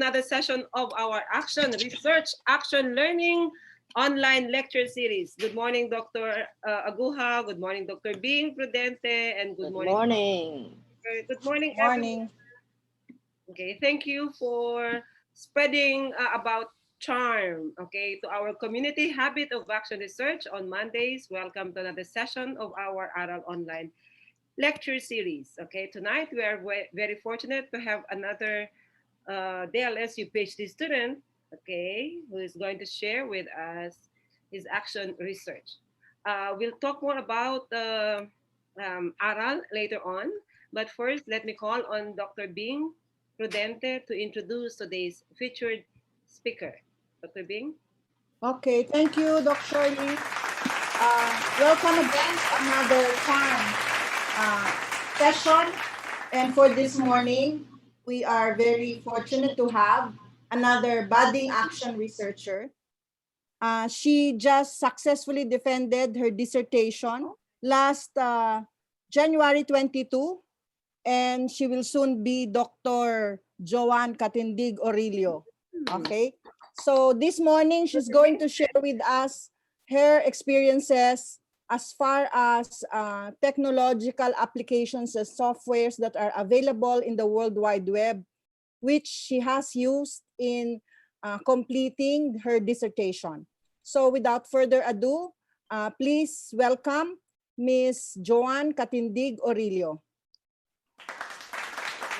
another session of our Action Research, Action Learning online lecture series. Good morning, Dr. Aguja. Good morning, Dr. Bing Prudente, and good morning. Good morning, everyone. Okay, thank you for spreading about charm, okay, to our community habit of action research on Mondays. Welcome to another session of our Aral Online lecture series. Okay, tonight we are very fortunate to have another DLSU PhD student, okay, who is going to share with us his action research. We'll talk more about Aral later on, but first let me call on Dr. Bing Prudente to introduce today's featured speaker. Dr. Bing? Okay, thank you, Dr. Lee. Welcome again to another session. And for this morning, we are very fortunate to have another budding action researcher. She just successfully defended her dissertation last January 22, and she will soon be Dr. Joanne Catindig Aurelio. Okay, so this morning she's going to share with us her experiences as far as technological applications and softwares that are available in the World Wide Web, which she has used in completing her dissertation. So without further ado, please welcome Ms. Joanne Catindig Aurelio.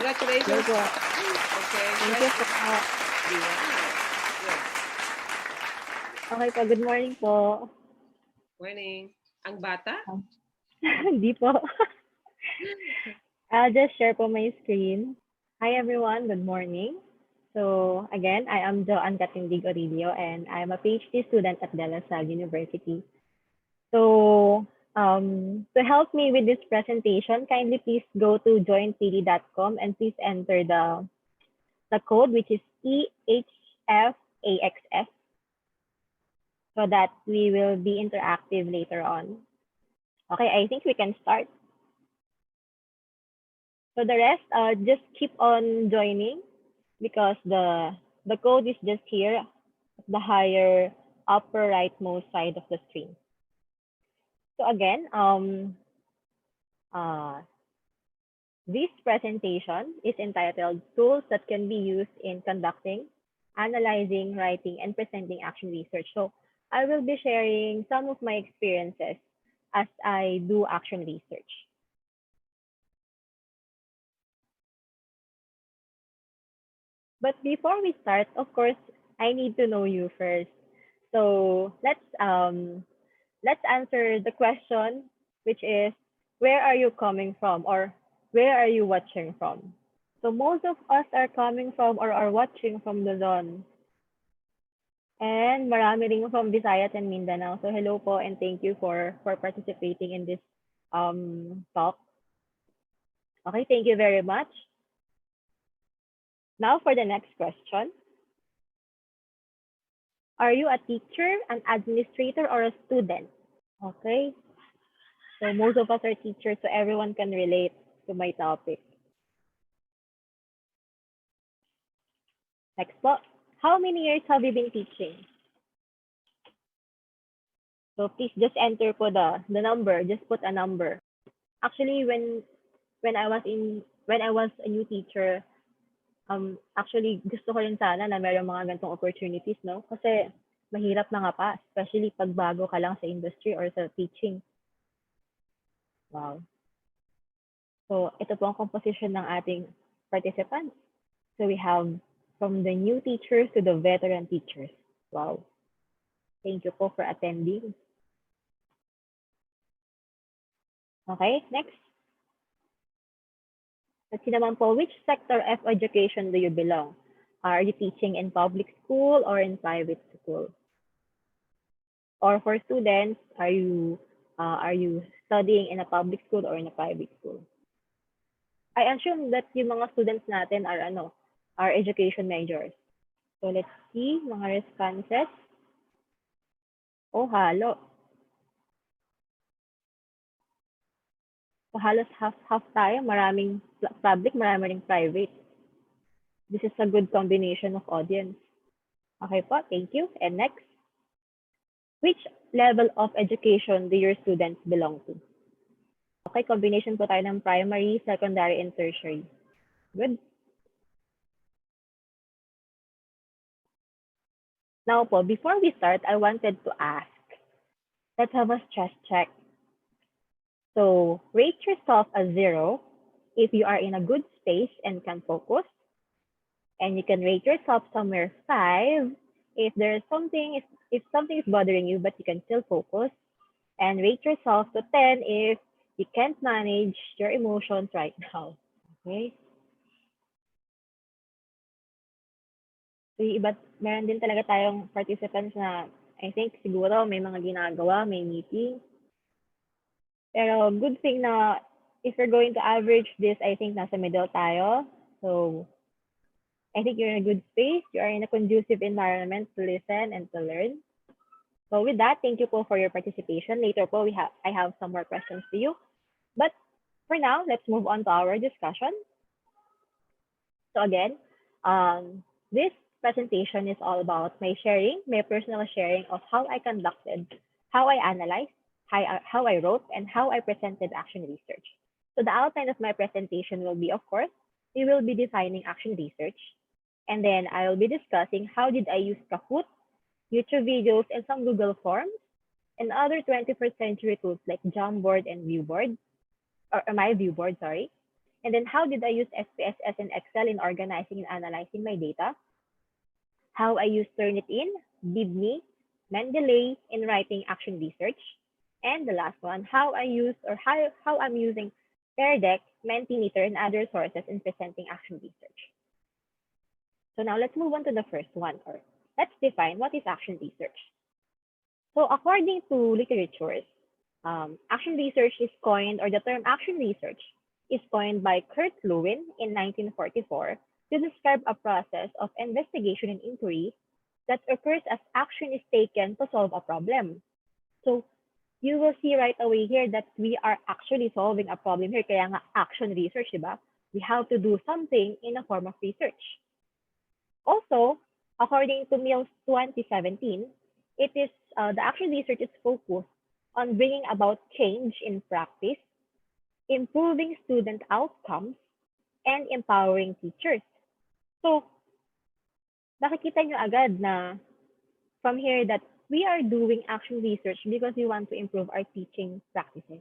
Congratulations. Okay. Thank you po. Okay po, good morning po. Morning. Ang bata? Hindi po. I'll just share po my screen. Hi everyone, good morning. So again, I am Joanne Catindig Aurelio and I am a PhD student at De La Salle University. So to help me with this presentation, kindly please go to jointpd.com and please enter the code, which is EHFAXS, so that we will be interactive later on. Okay, I think we can start. So the rest, just keep on joining because the code is just here at the higher upper rightmost side of the screen. So again, this presentation is entitled Tools that can be used in conducting, analyzing, writing, and presenting action research. So I will be sharing some of my experiences as I do action research. But before we start, of course, I need to know you first. So let's answer the question, which is, where are you coming from, or where are you watching from? So most of us are coming from or are watching from Luzon. And marami rin from Visayas and Mindanao. So hello po and thank you for participating in this talk. Okay, thank you very much. Now for the next question. Are you a teacher, an administrator, or a student? Okay. So most of us are teachers, so everyone can relate to my topic. Next po. How many years have you been teaching? So please just enter po the number. Just put a number. Actually, when I was a new teacher, actually gusto ko rin sana na mayroong mga ganitong opportunities, no? Kasi mahirap na nga pa, especially pag bago ka lang sa industry or sa teaching. Wow. So ito po ang composition ng ating participants. So we have from the new teachers to the veteran teachers. Wow. Thank you po for attending. Okay, next. Let's see naman po, which sector of education do you belong? Are you teaching in public school or in private school? Or for students, are you studying in a public school or in a private school? I assume that yung mga students natin are education majors. So let's see mga responses. Oh, halo. So halos half tayo, maraming public, maraming private. This is a good combination of audience. Okay po, thank you. And next, which level of education do your students belong to? Okay, combination po tayo ng primary, secondary, and tertiary. Good. Now po, before we start, I wanted to ask, let's have a stress check. So rate yourself as 0 if you are in a good space and can focus. And you can rate yourself somewhere 5 if there's something, if something is bothering you, but you can still focus. And rate yourself to 10 if you can't manage your emotions right now. Okay? So, iba, meron din talaga tayong participants na I think siguro may mga ginagawa, may meeting. Pero good thing na if you're going to average this, I think nasa middle tayo. So, I think you're in a good space. You are in a conducive environment to listen and to learn. So with that, thank you po for your participation. Later po, I have some more questions to you. But for now, let's move on to our discussion. So again, this presentation is all about my personal sharing of how I conducted, how I analyzed, how I wrote, and how I presented action research. So the outline of my presentation will be, of course, we will be defining action research. And then I will be discussing how did I use KAHOOT, YouTube videos, and some Google Forms, and other 21st century tools like Jamboard and Viewboard, or myviewboard, sorry. And then how did I use SPSS and Excel in organizing and analyzing my data, how I use Turnitin, bibme, Mendeley in writing action research, and the last one, how I use or how I'm using peardeck, mentimeter, and other sources in presenting action research. So now let's move on to the first one, or let's define what is action research. So according to literatures, action research is coined, or the term action research is coined by Kurt Lewin in 1944 to describe a process of investigation and inquiry that occurs as action is taken to solve a problem. So you will see right away here that we are actually solving a problem here. Kaya nga action research, diba? We have to do something in a form of research. Also, according to Mills 2017, it is the action research is focused on bringing about change in practice, improving student outcomes, and empowering teachers. So, nakikita nyo agad na from here that we are doing action research because we want to improve our teaching practices.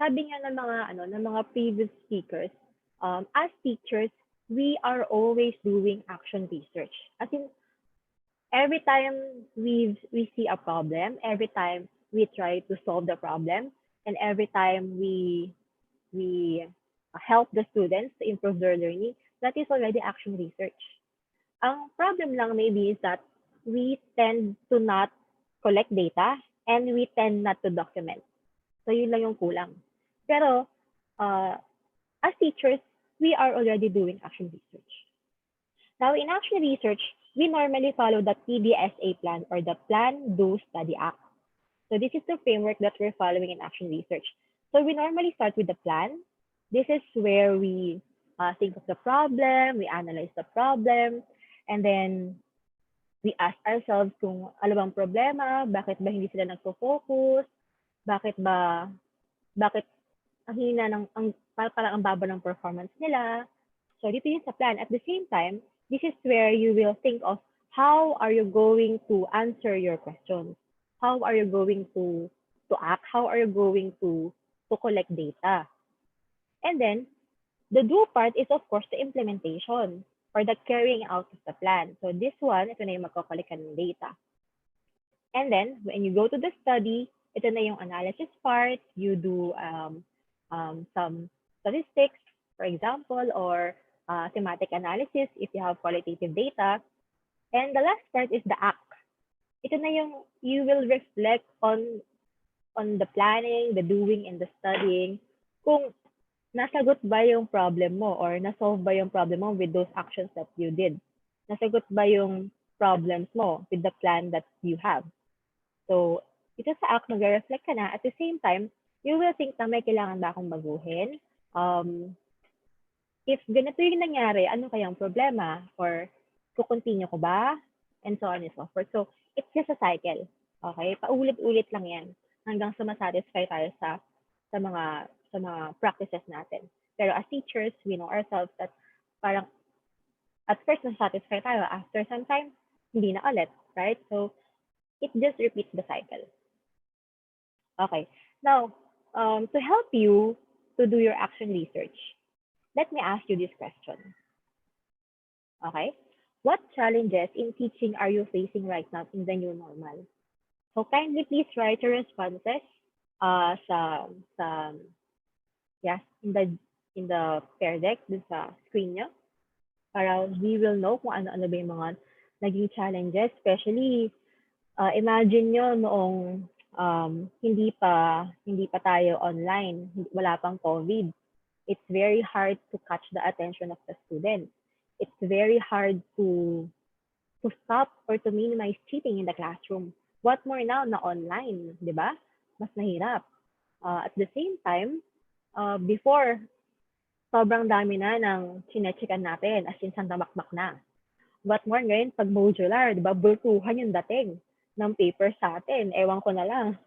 Sabi nga ng mga previous speakers, as teachers, we are always doing action research. As in, every time we see a problem, every time we try to solve the problem, and every time we help the students to improve their learning, that is already action research. Ang problem lang maybe is that we tend to not collect data and we tend not to document. So yun lang yung kulang. Pero as teachers, we are already doing action research. Now, in action research, we normally follow the PDSA plan, or the Plan, Do, Study, Act. So this is the framework that we're following in action research. So we normally start with the plan. This is where we think of the problem, we analyze the problem, and then we ask ourselves kung ano bang problema, bakit ba hindi sila nagpo-focus, bakit ang hina parang ang baba ng performance nila. So dito yun sa plan. At the same time, this is where you will think of how are you going to answer your questions? How are you going to act? How are you going to collect data? And then, the do part is of course the implementation or the carrying out of the plan. So this one, ito na yung magko-collect ng data. And then, when you go to the study, ito na yung analysis part. You do some statistics, for example, or thematic analysis if you have qualitative data. And the last part is the act. Ito na yung you will reflect on the planning, the doing, and the studying. Kung nasagot ba yung problem mo or nasolve ba yung problem mo with those actions that you did? Nasagot ba yung problems mo with the plan that you have? So, ito sa act, mag-reflect ka na. At the same time, you will think na may kailangan ba akong baguhin? if ganito yung nangyari, ano kayang problema? Or kukontinue ko ba? And so on and so forth. So, it's just a cycle. Okay? Paulit-ulit lang yan hanggang sa masatisfy tayo sa mga practices natin. Pero as teachers, we know ourselves that parang at first nasatisfy tayo. After some time, hindi na ulit. Right? So, it just repeats the cycle. Okay. Now, to help you to do your action research, let me ask you this question. Okay? What challenges in teaching are you facing right now in the new normal? So kindly please write your responses sa in the peardeck dun sa screen nyo para we will know kung ano-ano ba yung mga naging challenges, especially imagine nyo noong hindi pa tayo online, wala pang COVID. It's very hard to catch the attention of the student. It's very hard to stop or to minimize cheating in the classroom. What more now na online, di ba? Mas mahirap. At the same time, before, sobrang dami na ng chinechikan natin, as in sandamakmak na. What more ngayon, pag modular, di ba, burtuhan yung dating ng paper sa atin. Ewan ko na lang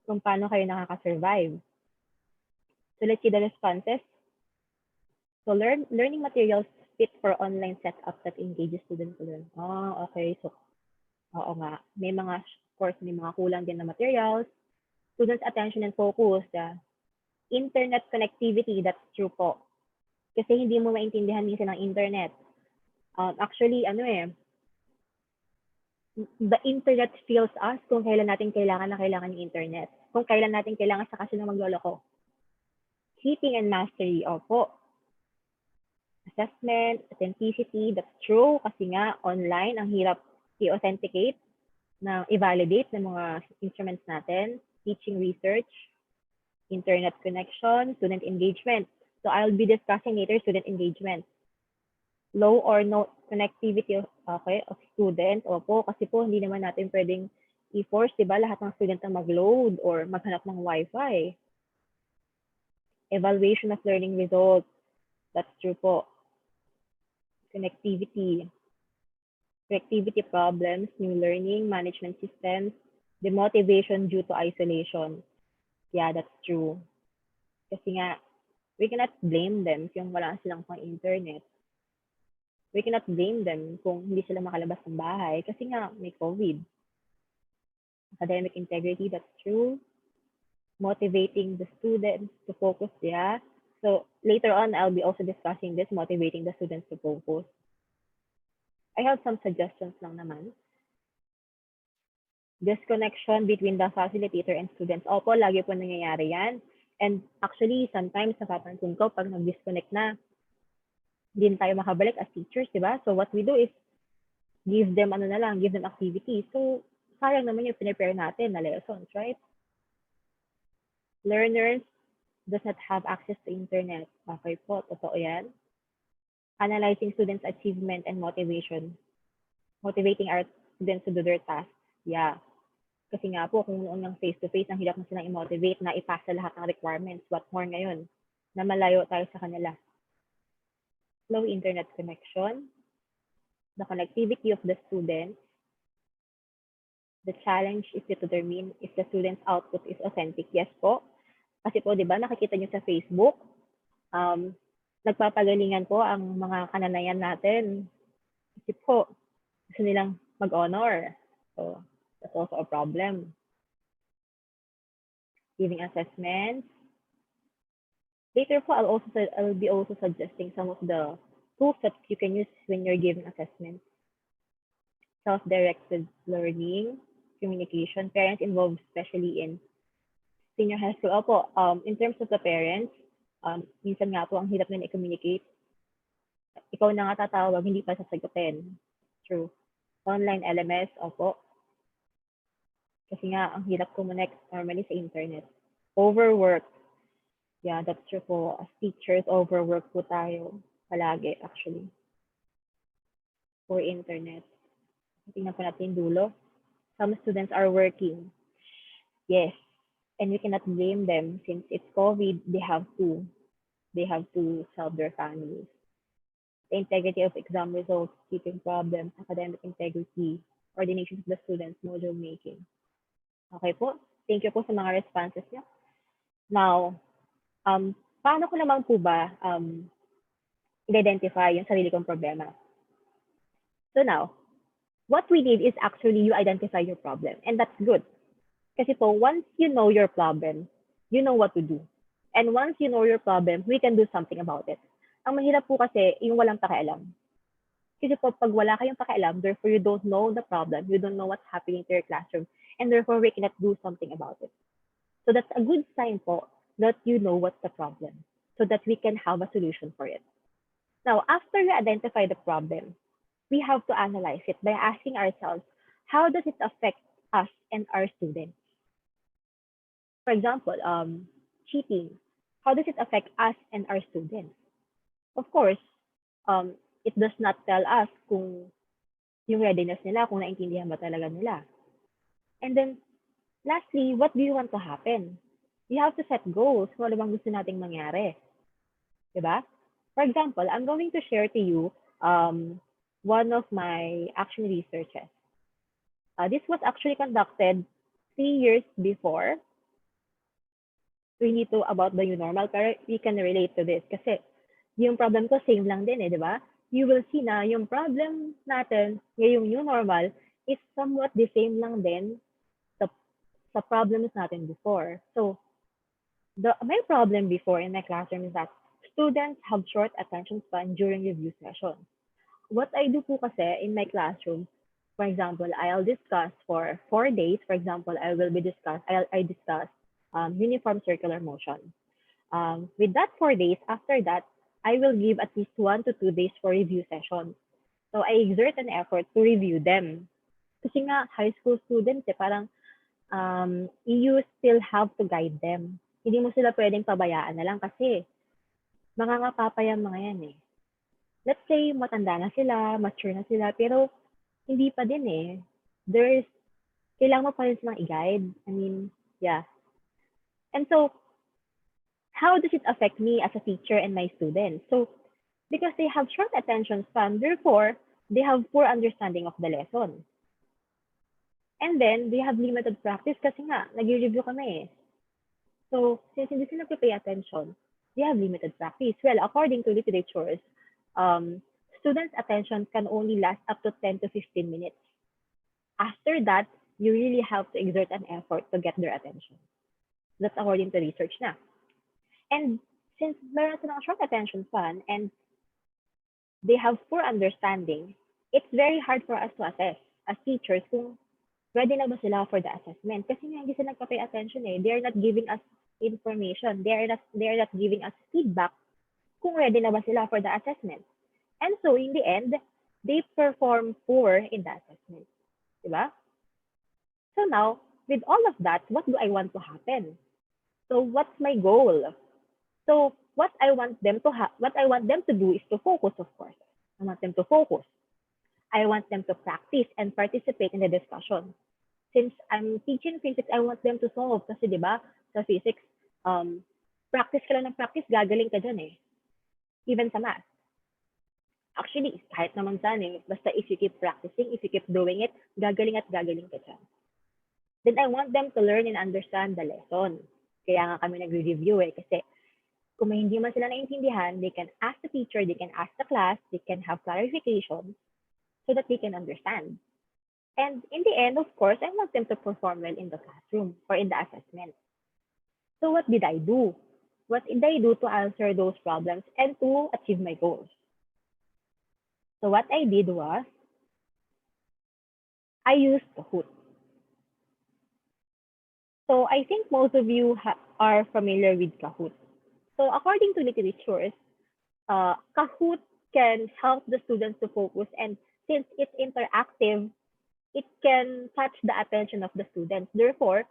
kung paano kayo nakaka-survive. So let's see the responses. So learning materials fit for online setup that engages students to learn. Okay. So, oo nga. Of course, may mga kulang din na materials. Students' attention and focus. Internet connectivity, that's true po. Kasi hindi mo maintindihan minsan ang internet. Actually, the internet feels us kung kailan natin kailangan yung internet. Kung kailan natin kailangan sa kasi na magloloko. Cheating and mastery, opo. Assessment, authenticity, that's true. Kasi nga, online, ang hirap i-authenticate, i-validate ng mga instruments natin. Teaching research, internet connection, student engagement. So I'll be discussing later student engagement. Low or no connectivity of students. Opo, kasi po hindi naman natin pwedeng i-force, diba, lahat ng student na mag-load or maghanap ng Wi-Fi. Evaluation of learning results. That's true po. Connectivity problems, new learning, management systems, demotivation due to isolation. Yeah, that's true. Kasi nga, we cannot blame them kung wala silang pang internet. We cannot blame them kung hindi sila makalabas ng bahay kasi nga may COVID. Academic integrity, that's true. Motivating the students to focus, yeah. So later on, I'll be also discussing this, motivating the students to focus. I have some suggestions lang naman. Disconnection between the facilitator and students. Opo, lagi po nangyayari yan. And actually, sometimes napapansin ko pag nag-disconnect na, hindi tayo makabalik as teachers, di ba? So what we do is give them activities. So sayang naman yung pinipare natin na lessons, right? Learners does not have access to internet. Okay po, totoo yan. Analyzing students' achievement and motivation. Motivating our students to do their tasks. Yeah. Kasi nga po, kung noon ng face-to-face, ang hirap na silang i-motivate na ipasa lahat ng requirements. What more ngayon? Na malayo tayo sa kanila. Slow internet connection. The connectivity of the students. The challenge is to determine if the student's output is authentic. Yes po. Kasi po, di ba, nakikita nyo sa Facebook, nagpapagalingan po ang mga kananayan natin. Kasi po, gusto nilang mag-honor. So, that's also a problem. Giving assessments. Later po, I'll be also suggesting some of the tools that you can use when you're giving assessments. Self-directed learning, communication, parents involved especially in senior high school. Opo, in terms of the parents, minsan nga po ang hirap na i-communicate. Ikaw na nga tatawag, hindi pa sasagutin. True. Online LMS, opo. Kasi nga, ang hirap connect normally sa internet. Overwork. Yeah, that's true po. As teachers, overwork po tayo palagi actually. For internet. Tingnan po natin dulo. Some students are working. Yes. And we cannot blame them since it's COVID, they have to they have to help their families. The integrity of exam results, keeping problems, academic integrity, coordination of the students, module making. Okay po. Thank you po sa mga responses niyo. Now, paano ko naman po ba identify yung sarili kong problema? So now, what we need is actually you identify your problem. And that's good. Kasi po, once you know your problem, you know what to do. And once you know your problem, we can do something about it. Ang mahirap po kasi, yung walang pakialam. Kasi po, pag wala kayong pakialam, therefore you don't know the problem, you don't know what's happening to your classroom, and therefore we cannot do something about it. So that's a good sign po that you know what's the problem, so that we can have a solution for it. Now, after we identify the problem, we have to analyze it by asking ourselves, how does it affect us and our students? For example, cheating. How does it affect us and our students? Of course, it does not tell us kung yung readiness nila, kung naintindihan ba talaga nila. And then, lastly, what do you want to happen? You have to set goals kung ano bang gusto nating mangyari. Diba? For example, I'm going to share to you one of my action researches. This was actually conducted 3 years before 22 about the new normal, pero we can relate to this kasi yung problem ko same lang din di ba? You will see na yung problem natin ngayong new normal is somewhat the same lang din sa problems natin before. So, my problem before in my classroom is that students have short attention span during review sessions. What I do po kasi in my classroom, for example, I'll discuss for 4 days. For example, I discuss uniform circular motion. With that 4 days, after that, I will give at least 1 to 2 days for review sessions. So I exert an effort to review them. Kasi nga, high school students, parang you still have to guide them. Hindi mo sila pwedeng pabayaan na lang kasi mangangapapa yung mga yan eh. Let's say, matanda na sila, mature na sila, pero hindi pa din eh. Kailangan mo pa rin silang i-guide. I mean, yeah. And so, how does it affect me as a teacher and my students? So, because they have short attention span, therefore, they have poor understanding of the lesson. And then, they have limited practice kasi nga, nag-review kami eh. So, since hindi sila pay attention, they have limited practice. Well, according to literatures, students' attention can only last up to 10 to 15 minutes. After that, you really have to exert an effort to get their attention. That's according to research na. And since meron silang short attention span and they have poor understanding, it's very hard for us to assess as teachers kung ready na ba sila for the assessment. Kasi nga hindi sila nagpa-pay attention eh. They are not giving us information. They are not giving us feedback kung ready na ba sila for the assessment. And so in the end, they perform poor in the assessment. Diba? So now, with all of that, what do I want to happen? So what's my goal? So what I want them to do is to focus, of course. I want them to focus. I want them to practice and participate in the discussion. Since I'm teaching physics, I want them to solve. Kasi diba, sa physics, practice ka lang ng practice, gagaling ka dyan eh. Even sa math. Actually, kahit naman saan eh, basta if you keep practicing, if you keep doing it, gagaling at gagaling ka dyan. Then I want them to learn and understand the lesson. Kaya nga kami nag-review eh, kasi kung may hindi man sila naintindihan, they can ask the teacher, they can ask the class, they can have clarification so that they can understand. And in the end, of course, I want them to perform well in the classroom or in the assessment. So what did I do? What did I do to answer those problems and to achieve my goals? So what I did was, I used KAHOOT. So I think most of you are familiar with KAHOOT. So according to literatures, KAHOOT can help the students to focus, and since it's interactive, it can catch the attention of the students. Therefore,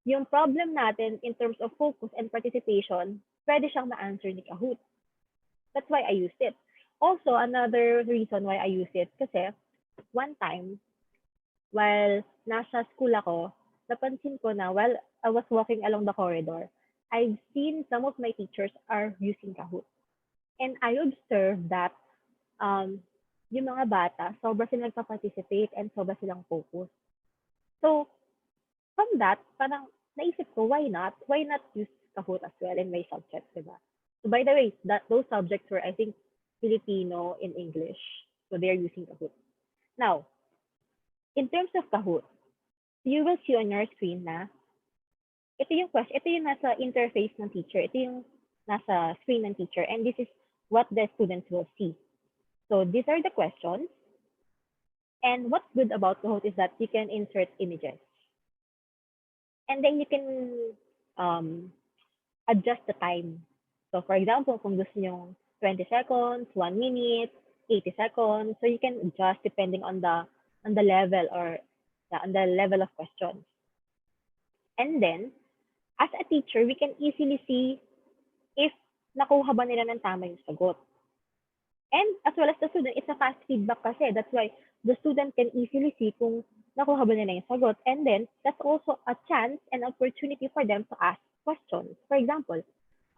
yung problem natin in terms of focus and participation, pwede siyang ma-answer ni KAHOOT. That's why I used it. Also, another reason why I use it, kasi one time, while nasa school ako, napansin ko na while I was walking along the corridor, I've seen some of my teachers are using KAHOOT. And I observed that yung mga bata, sobra silang nagpa-participate and sobra silang focus. So, from that, parang naisip ko, why not? Why not use Kahoot as well in my subjects, diba? So, by the way, those subjects were, I think, Filipino and English. So, they're using Kahoot. Now, in terms of Kahoot, you will see on your screen na ito yung question, ito yung nasa interface ng teacher, ito yung nasa screen ng teacher, and this is what the students will see. So these are the questions. And what's good about Kahoot is that you can insert images. And then you can adjust the time. So for example, kung gusto nyo 20 seconds, 1 minute, 80 seconds, so you can adjust depending on the level or on the level of questions. And then, as a teacher, we can easily see if nakuha ba nila ng tama yung sagot. And as well as the student, it's a fast feedback kasi. That's why the student can easily see kung nakuha ba nila yung sagot. And then, that's also a chance and opportunity for them to ask questions. For example,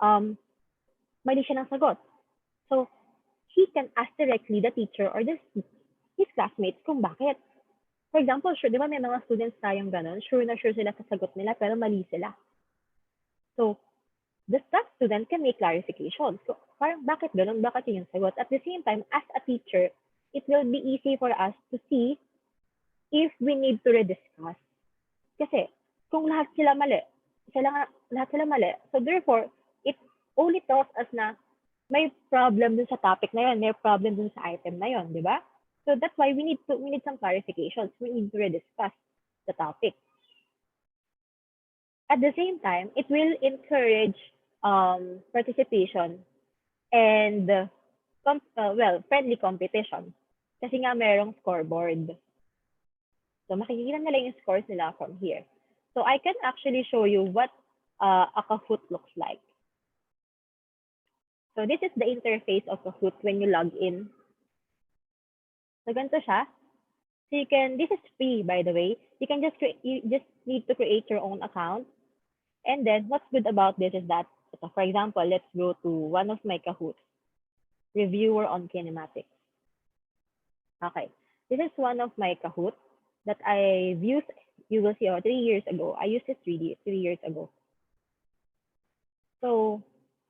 mali siya ng sagot. So, he can ask directly the teacher or his classmates kung bakit. For example, sure, di ba may mga students tayong ganun? Sure na sure sila sa sagot nila, pero mali sila. So, the staff student can make clarifications. So, parang bakit ganun? Bakit yun yung sagot? At the same time, as a teacher, it will be easy for us to see if we need to rediscuss. Kasi, kung lahat sila mali, so therefore, it only tells us na may problem dun sa topic na yun, may problem dun sa item na yun, di ba? So that's why we need some clarifications. We need to rediscuss the topic. At the same time, it will encourage participation and friendly competition. Kasi nga merong scoreboard. So makikita nila yung scores nila from here. So I can actually show you what a Kahoot looks like. So this is the interface of Kahoot when you log in. So ganito siya. So you can, this is free by the way. You just need to create your own account. And then what's good about this is that, so for example, let's go to one of my Kahoots, reviewer on kinematics. Okay, this is one of my Kahoot that I've used, you will see, 3 years ago. I used it 3 years ago. So,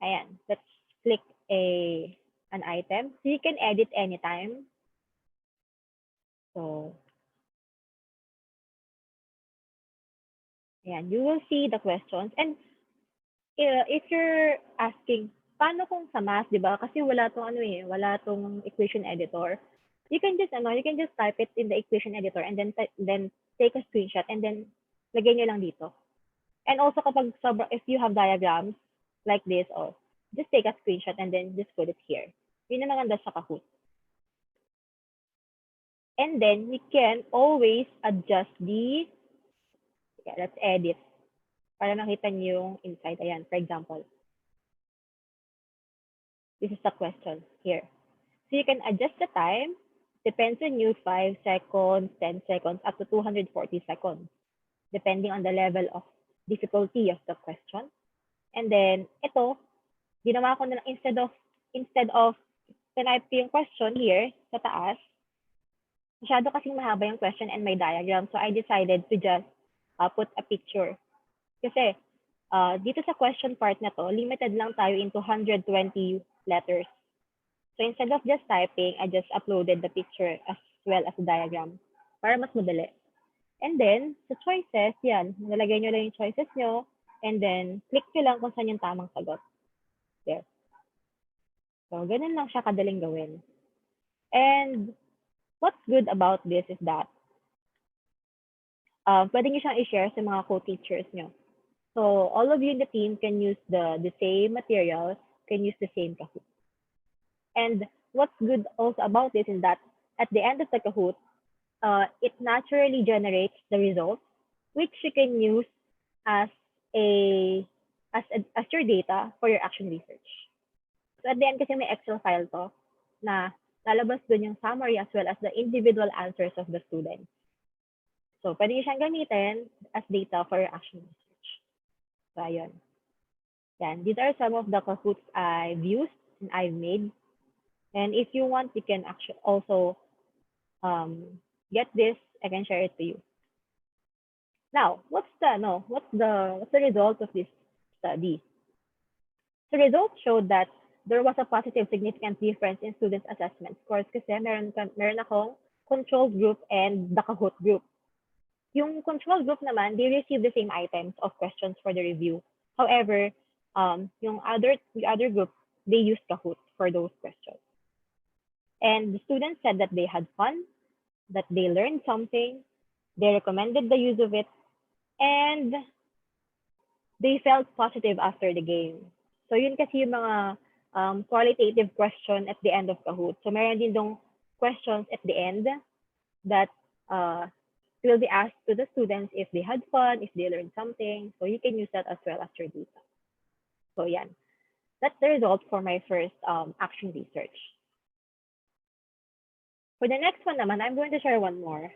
ayan, let's click an item. So you can edit anytime. So, ayan, you will see the questions. And if you're asking, paano kung sa math, di ba? Kasi wala tong equation editor. You can just type it in the equation editor and then take a screenshot and then lagay nyo lang dito. And also kapag if you have diagrams like this, or just take a screenshot and then just put it here. Yun ang maganda sa Kahoot. And then we can always adjust let's edit para makita niyo yung inside. Ayan, for example, this is the question here. So you can adjust the time, depends on you, 5 seconds, 10 seconds, up to 240 seconds, depending on the level of difficulty of the question. And then, ito, ginawa ko na lang, instead of type yung question here sa taas, masyado kasing mahaba yung question and may diagram. So I decided to just put a picture. Kasi dito sa question part na to, limited lang tayo into 120 letters. So instead of just typing, I just uploaded the picture as well as the diagram para mas madali. And then, sa choices, yan, nalagay nyo lang yung choices nyo, and then click nyo lang kung saan yung tamang sagot. There. So, ganun lang siya kadaling gawin. And what's good about this is that pwede nyo siyang i-share sa mga co-teachers nyo. So, all of you in the team can use the same materials, can use the same Kahoot. And what's good also about this is that at the end of the Kahoot, it naturally generates the results, which you can use as your data for your action research. So at the end kasi may Excel file to na lalabas dun yung summary as well as the individual answers of the students. So pwede nyo siyang gamitin as data for your action research. So ayun. Yan. These are some of the Kahoots I've used. I've made. And if you want, you can actually also get this. I can share it to you. Now, what's the result of this study? The results showed that there was a positive significant difference in students' assessment scores kasi meron akong control group and the KAHOOT group. Yung control group naman, they received the same items of questions for the review. However, the other group, they used KAHOOT for those questions. And the students said that they had fun, that they learned something, they recommended the use of it, and they felt positive after the game. So yun kasi yung mga qualitative question at the end of KAHOOT. So meron din dong questions at the end that will be asked to the students if they had fun, if they learned something. So you can use that as well as your data. So yan. That's the result for my first action research. For the next one naman, I'm going to share one more.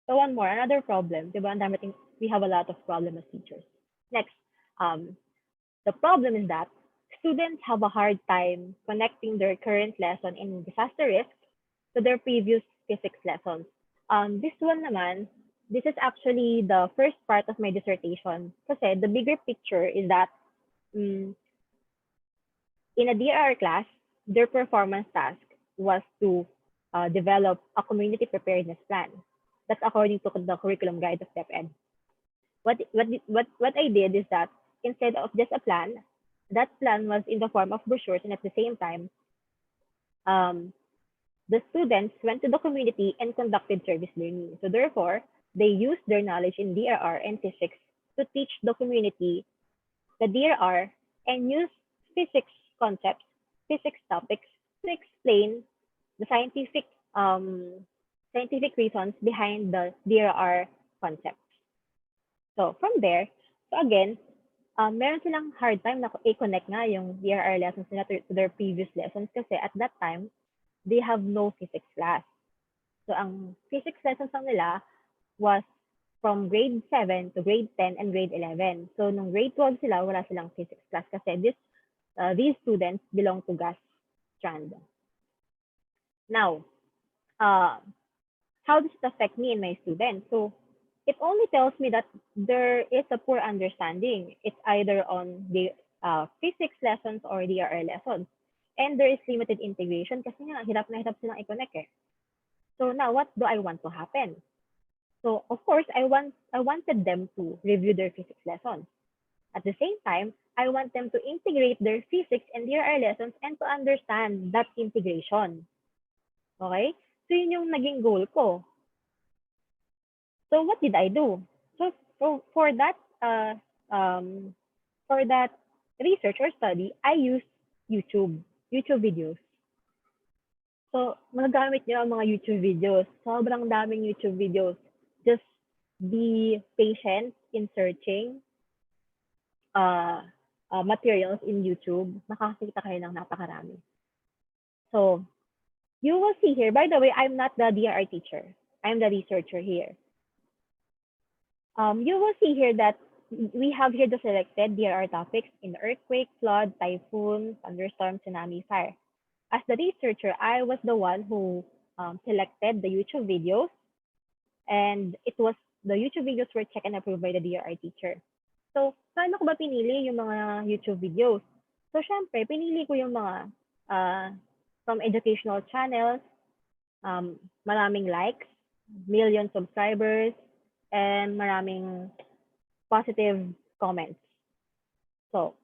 So one more, another problem. Diba? We have a lot of problems as teachers. Next, the problem is that students have a hard time connecting their current lesson in disaster risk to their previous physics lessons. This one naman, this is actually the first part of my dissertation. Kasi the bigger picture is that in a DRR class, their performance task was to develop a community preparedness plan. That's according to the curriculum guide of DepEd. What I did is that instead of just a plan, that plan was in the form of brochures, and at the same time, the students went to the community and conducted service learning. So therefore, they used their knowledge in DRR and physics to teach the community the DRR and use physics concepts, physics topics to explain the scientific reasons behind the DRR concepts. So from there, so again, meron silang hard time na i-connect nga yung DRR lessons nila to their previous lessons kasi at that time, they have no physics class. So ang physics lessons lang nila was from grade 7 to grade 10 and grade 11. So nung grade 12 sila, wala silang physics class kasi these students belong to gas strand. Now, how does it affect me and my students? So it only tells me that there is a poor understanding. It's either on the physics lessons or DRR lessons. And there is limited integration kasi nga, hirap na hirap silang i-connect eh. So now, what do I want to happen? So of course, I wanted them to review their physics lessons. At the same time, I want them to integrate their physics and DRR lessons and to understand that integration. Okay? So yun yung naging goal ko. So what did I do? So for that research or study, I used YouTube videos. So magagamit niyo ang mga YouTube videos. Sobrang daming YouTube videos. Just be patient in searching materials in YouTube. Makakita kayo ng napakarami. So you will see here, by the way, I'm not the DRR teacher. I'm the researcher here. You will see here that we have here the selected DRR topics in earthquake, flood, typhoon, thunderstorm, tsunami, fire. As the researcher, I was the one who selected the YouTube videos, and the YouTube videos were checked and approved by the DRR teacher. So, paano ko ba pinili yung mga YouTube videos? So, syempre, pinili ko yung mga from educational channels, maraming likes, million subscribers, and maraming positive comments. So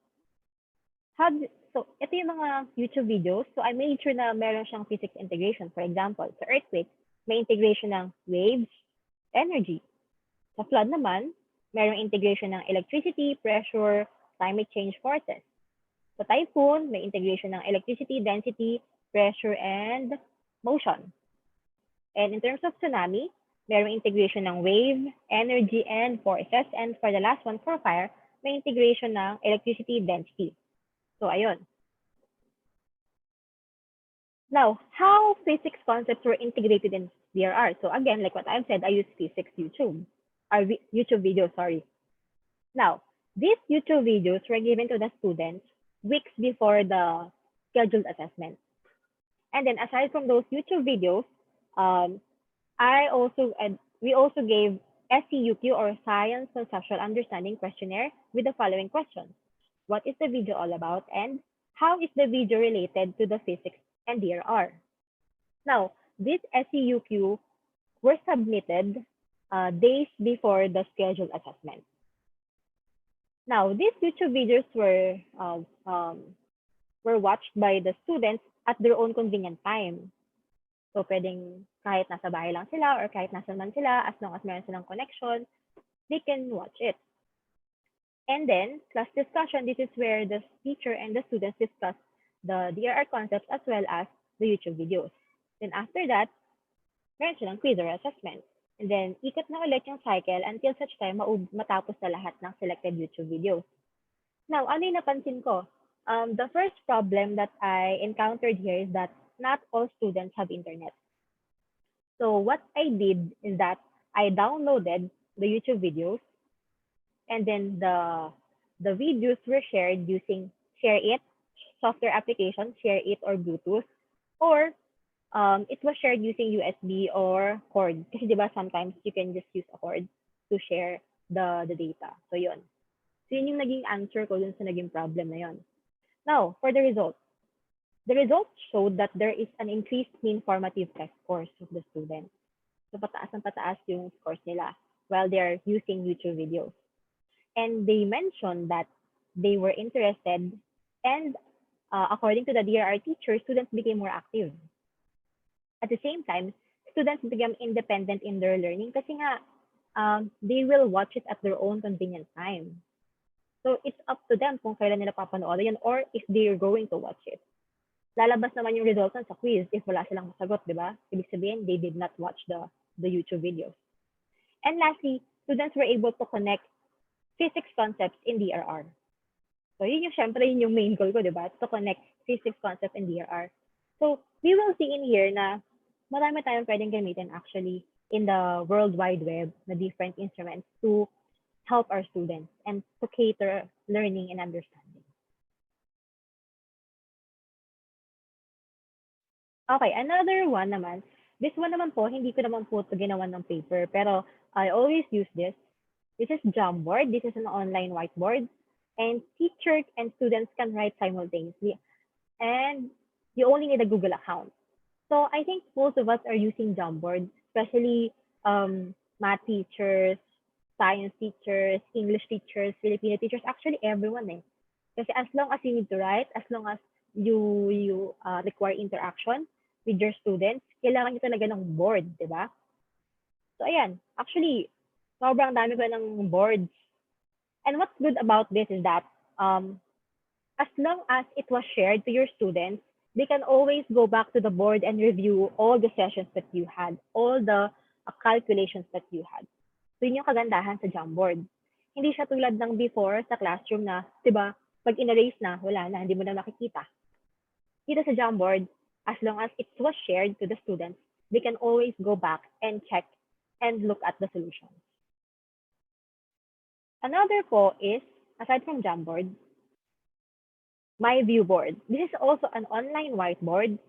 ito yung mga YouTube videos. So I made sure na meron siyang physics integration. For example, sa earthquake, may integration ng waves, energy. Sa flood naman, merong integration ng electricity, pressure, climate change forces. Sa typhoon, may integration ng electricity, density, pressure, and motion. And in terms of tsunami, merong integration ng wave, energy, and forces. And for the last one, for fire, may integration ng electricity, density. So, ayun. Now, how physics concepts were integrated in DRR? So, again, like what I've said, I use physics YouTube videos, sorry. Now, these YouTube videos were given to the students weeks before the scheduled assessment. And then aside from those YouTube videos, um, we also gave SCUQ or Science Conceptual Understanding Questionnaire with the following questions. What is the video all about, and how is the video related to the physics and DRR? Now, these SCUQ were submitted days before the scheduled assessment. Now, these YouTube videos were watched by the students at their own convenient time. So, pwedeng kahit nasa bahay lang sila or kahit nasa man sila, as long as meron silang connection, they can watch it. And then, class discussion, this is where the teacher and the students discuss the DRR concepts as well as the YouTube videos. Then after that, meron silang quiz or assessment. And then, ikot na ulit yung cycle until such time matapos na lahat ng selected YouTube videos. Now, ano yung napansin ko? The first problem that I encountered here is that not all students have internet. So what I did is that I downloaded the YouTube videos, and then the videos were shared using ShareIt, software application, ShareIt or Bluetooth, or it was shared using USB or cord. Kasi diba sometimes you can just use a cord to share the data. So yun. So yun yung naging answer ko dun sa naging problem na yun. Now, for the results. The results showed that there is an increased mean formative test scores of the students. So pataas ng pataas yung scores nila while they're using YouTube videos. And they mentioned that they were interested, and according to the DRR teacher, students became more active. At the same time, students became independent in their learning kasi nga they will watch it at their own convenient time. So it's up to them kung kailan nila papanoorin yan or if they're going to watch it. Lalabas naman yung results sa quiz if wala silang masagot, di ba? Ibig sabihin, they did not watch the YouTube videos. And lastly, students were able to connect physics concepts in DRR. So yun yung syempre yun yung main goal ko, di ba? To connect physics concepts in DRR. So we will see in here na marami tayong pwedeng gamitin actually in the World Wide Web na different instruments to help our students and to cater learning and understanding. Okay, another one naman. This one naman po, hindi ko naman po ito ginawan ng paper, pero I always use this. This is Jamboard. This is an online whiteboard. And teacher and students can write simultaneously. And you only need a Google account. So I think most of us are using Jamboard, especially math teachers, science teachers, English teachers, Filipino teachers, actually everyone eh. Kasi as long as you need to write, as long as you require interaction with your students, kailangan nyo talaga ng board, di ba? So ayan, actually, sobrang dami ko ng boards. And what's good about this is that as long as it was shared to your students, they can always go back to the board and review all the sessions that you had, all the calculations that you had. So yun yung kagandahan sa Jamboard. Hindi siya tulad ng before sa classroom na, di ba, pag in-erase na, wala na, hindi mo na makikita. Dito sa Jamboard, as long as it was shared to the students, they can always go back and check and look at the solutions. Another po is, aside from Jamboard, myviewboard. This is also an online whiteboard,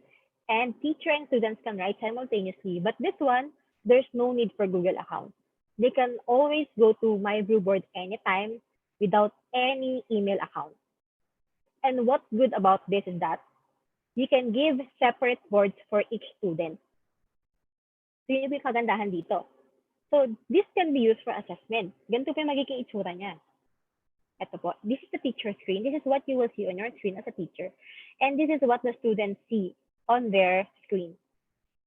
and teacher and students can write simultaneously. But this one, there's no need for Google account. They can always go to myviewboard anytime without any email account. And what's good about this is that you can give separate boards for each student. So yun yung kagandahan dito. So this can be used for assessment. Ganito po yung magiging itsura niya. Ito po, this is the teacher screen. This is what you will see on your screen as a teacher. And this is what the students see on their screen.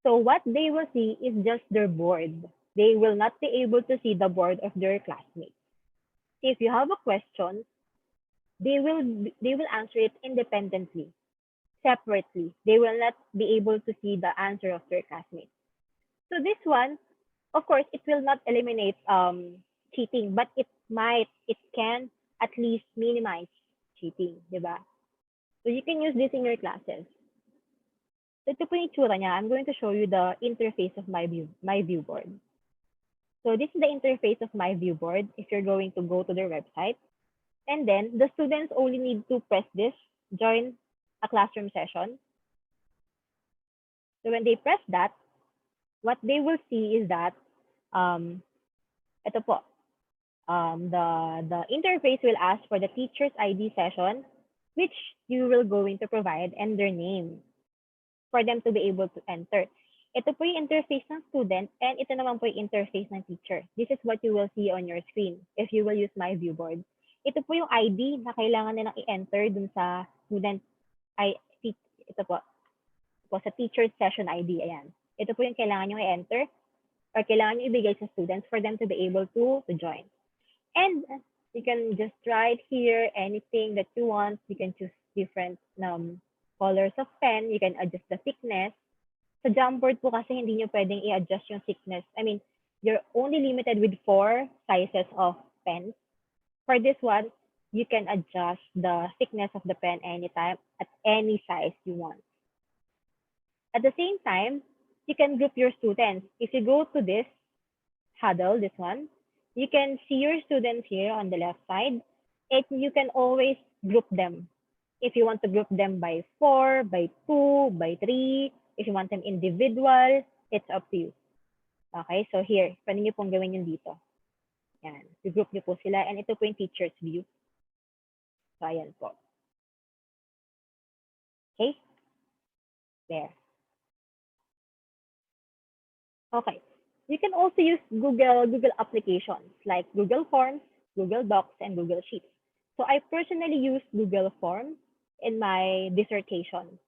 So what they will see is just their board. They will not be able to see the board of their classmates. If you have a question, they will answer it independently, separately. They will not be able to see the answer of their classmates. So this one, of course, it will not eliminate cheating, but it can at least minimize cheating, di ba? So you can use this in your classes. So ito po yung itsura niya. I'm going to show you the interface of myviewboard. So this is the interface of myviewboard if you're going to go to their website. And then the students only need to press this join a classroom session. So when they press that, what they will see is that ito po, the interface will ask for the teacher's ID session, which you will going to provide, and their name for them to be able to enter. Ito po yung interface ng student, and ito naman po yung interface ng teacher. This is what you will see on your screen if you will use myviewboard. Ito po yung ID na kailangan nilang i-enter dun sa student, ito po sa teacher's session ID. Ayan. Ito po yung kailangan nyo i-enter or kailangan nyo ibigay sa students for them to be able to join. And you can just write here anything that you want. You can choose different colors of pen. You can adjust the thickness. Sa Jamboard po kasi hindi nyo pwedeng i-adjust yung thickness. I mean, you're only limited with 4 sizes of pens. For this one, you can adjust the thickness of the pen anytime at any size you want. At the same time, you can group your students. If you go to this huddle, this one, you can see your students here on the left side, and you can always group them. If you want to group them by 4, by 2, by 3, if you want them individual, it's up to you. Okay, so here, pwede nyo pong gawin yun dito. Yan, i-group nyo po sila, and ito po yung teacher's view. So, ayan po. Okay, there. Okay, you can also use Google applications like Google Forms, Google Docs, and Google Sheets. So I personally use Google Forms in my dissertation.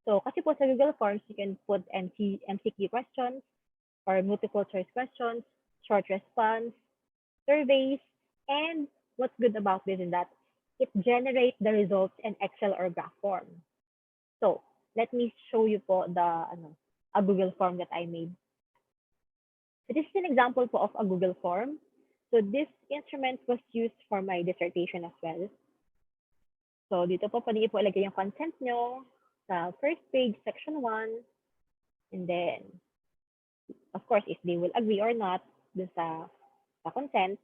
So kasi po sa Google Forms, you can put MCQ questions or multiple choice questions, short response, surveys, and what's good about this is that it generates the results in Excel or graph form. So let me show you po a Google form that I made. So this is an example po of a Google form. So this instrument was used for my dissertation as well. So dito po pwede po ilagay yung content nyo sa first page, section 1. And then, of course, if they will agree or not dun sa content.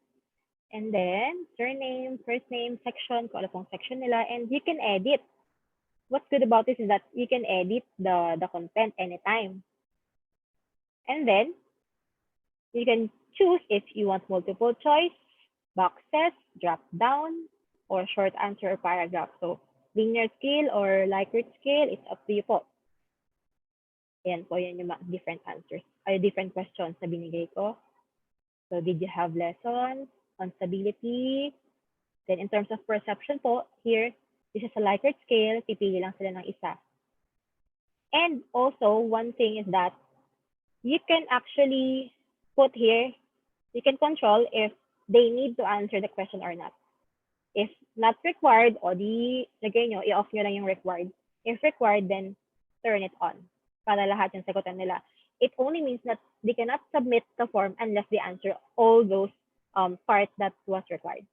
And then, surname, first name, section, kung ano pong section nila. And you can edit. What's good about this is that you can edit the content anytime. And then, you can choose if you want multiple choice, boxes, drop down, or short answer or paragraph. So, linear scale or Likert scale, it's up to you po. Ayan po, yan yung different answers, or different questions na binigay ko. So, did you have lessons on stability? Then, in terms of perception po, here, this is a Likert scale, pipili lang sila ng isa. And also, one thing is that you can actually put here, you can control if they need to answer the question or not. If not required, o di lagay nyo, i-off nyo lang yung required. If required, then turn it on para lahat yung sagutan nila. It only means that they cannot submit the form unless they answer all those parts that was required.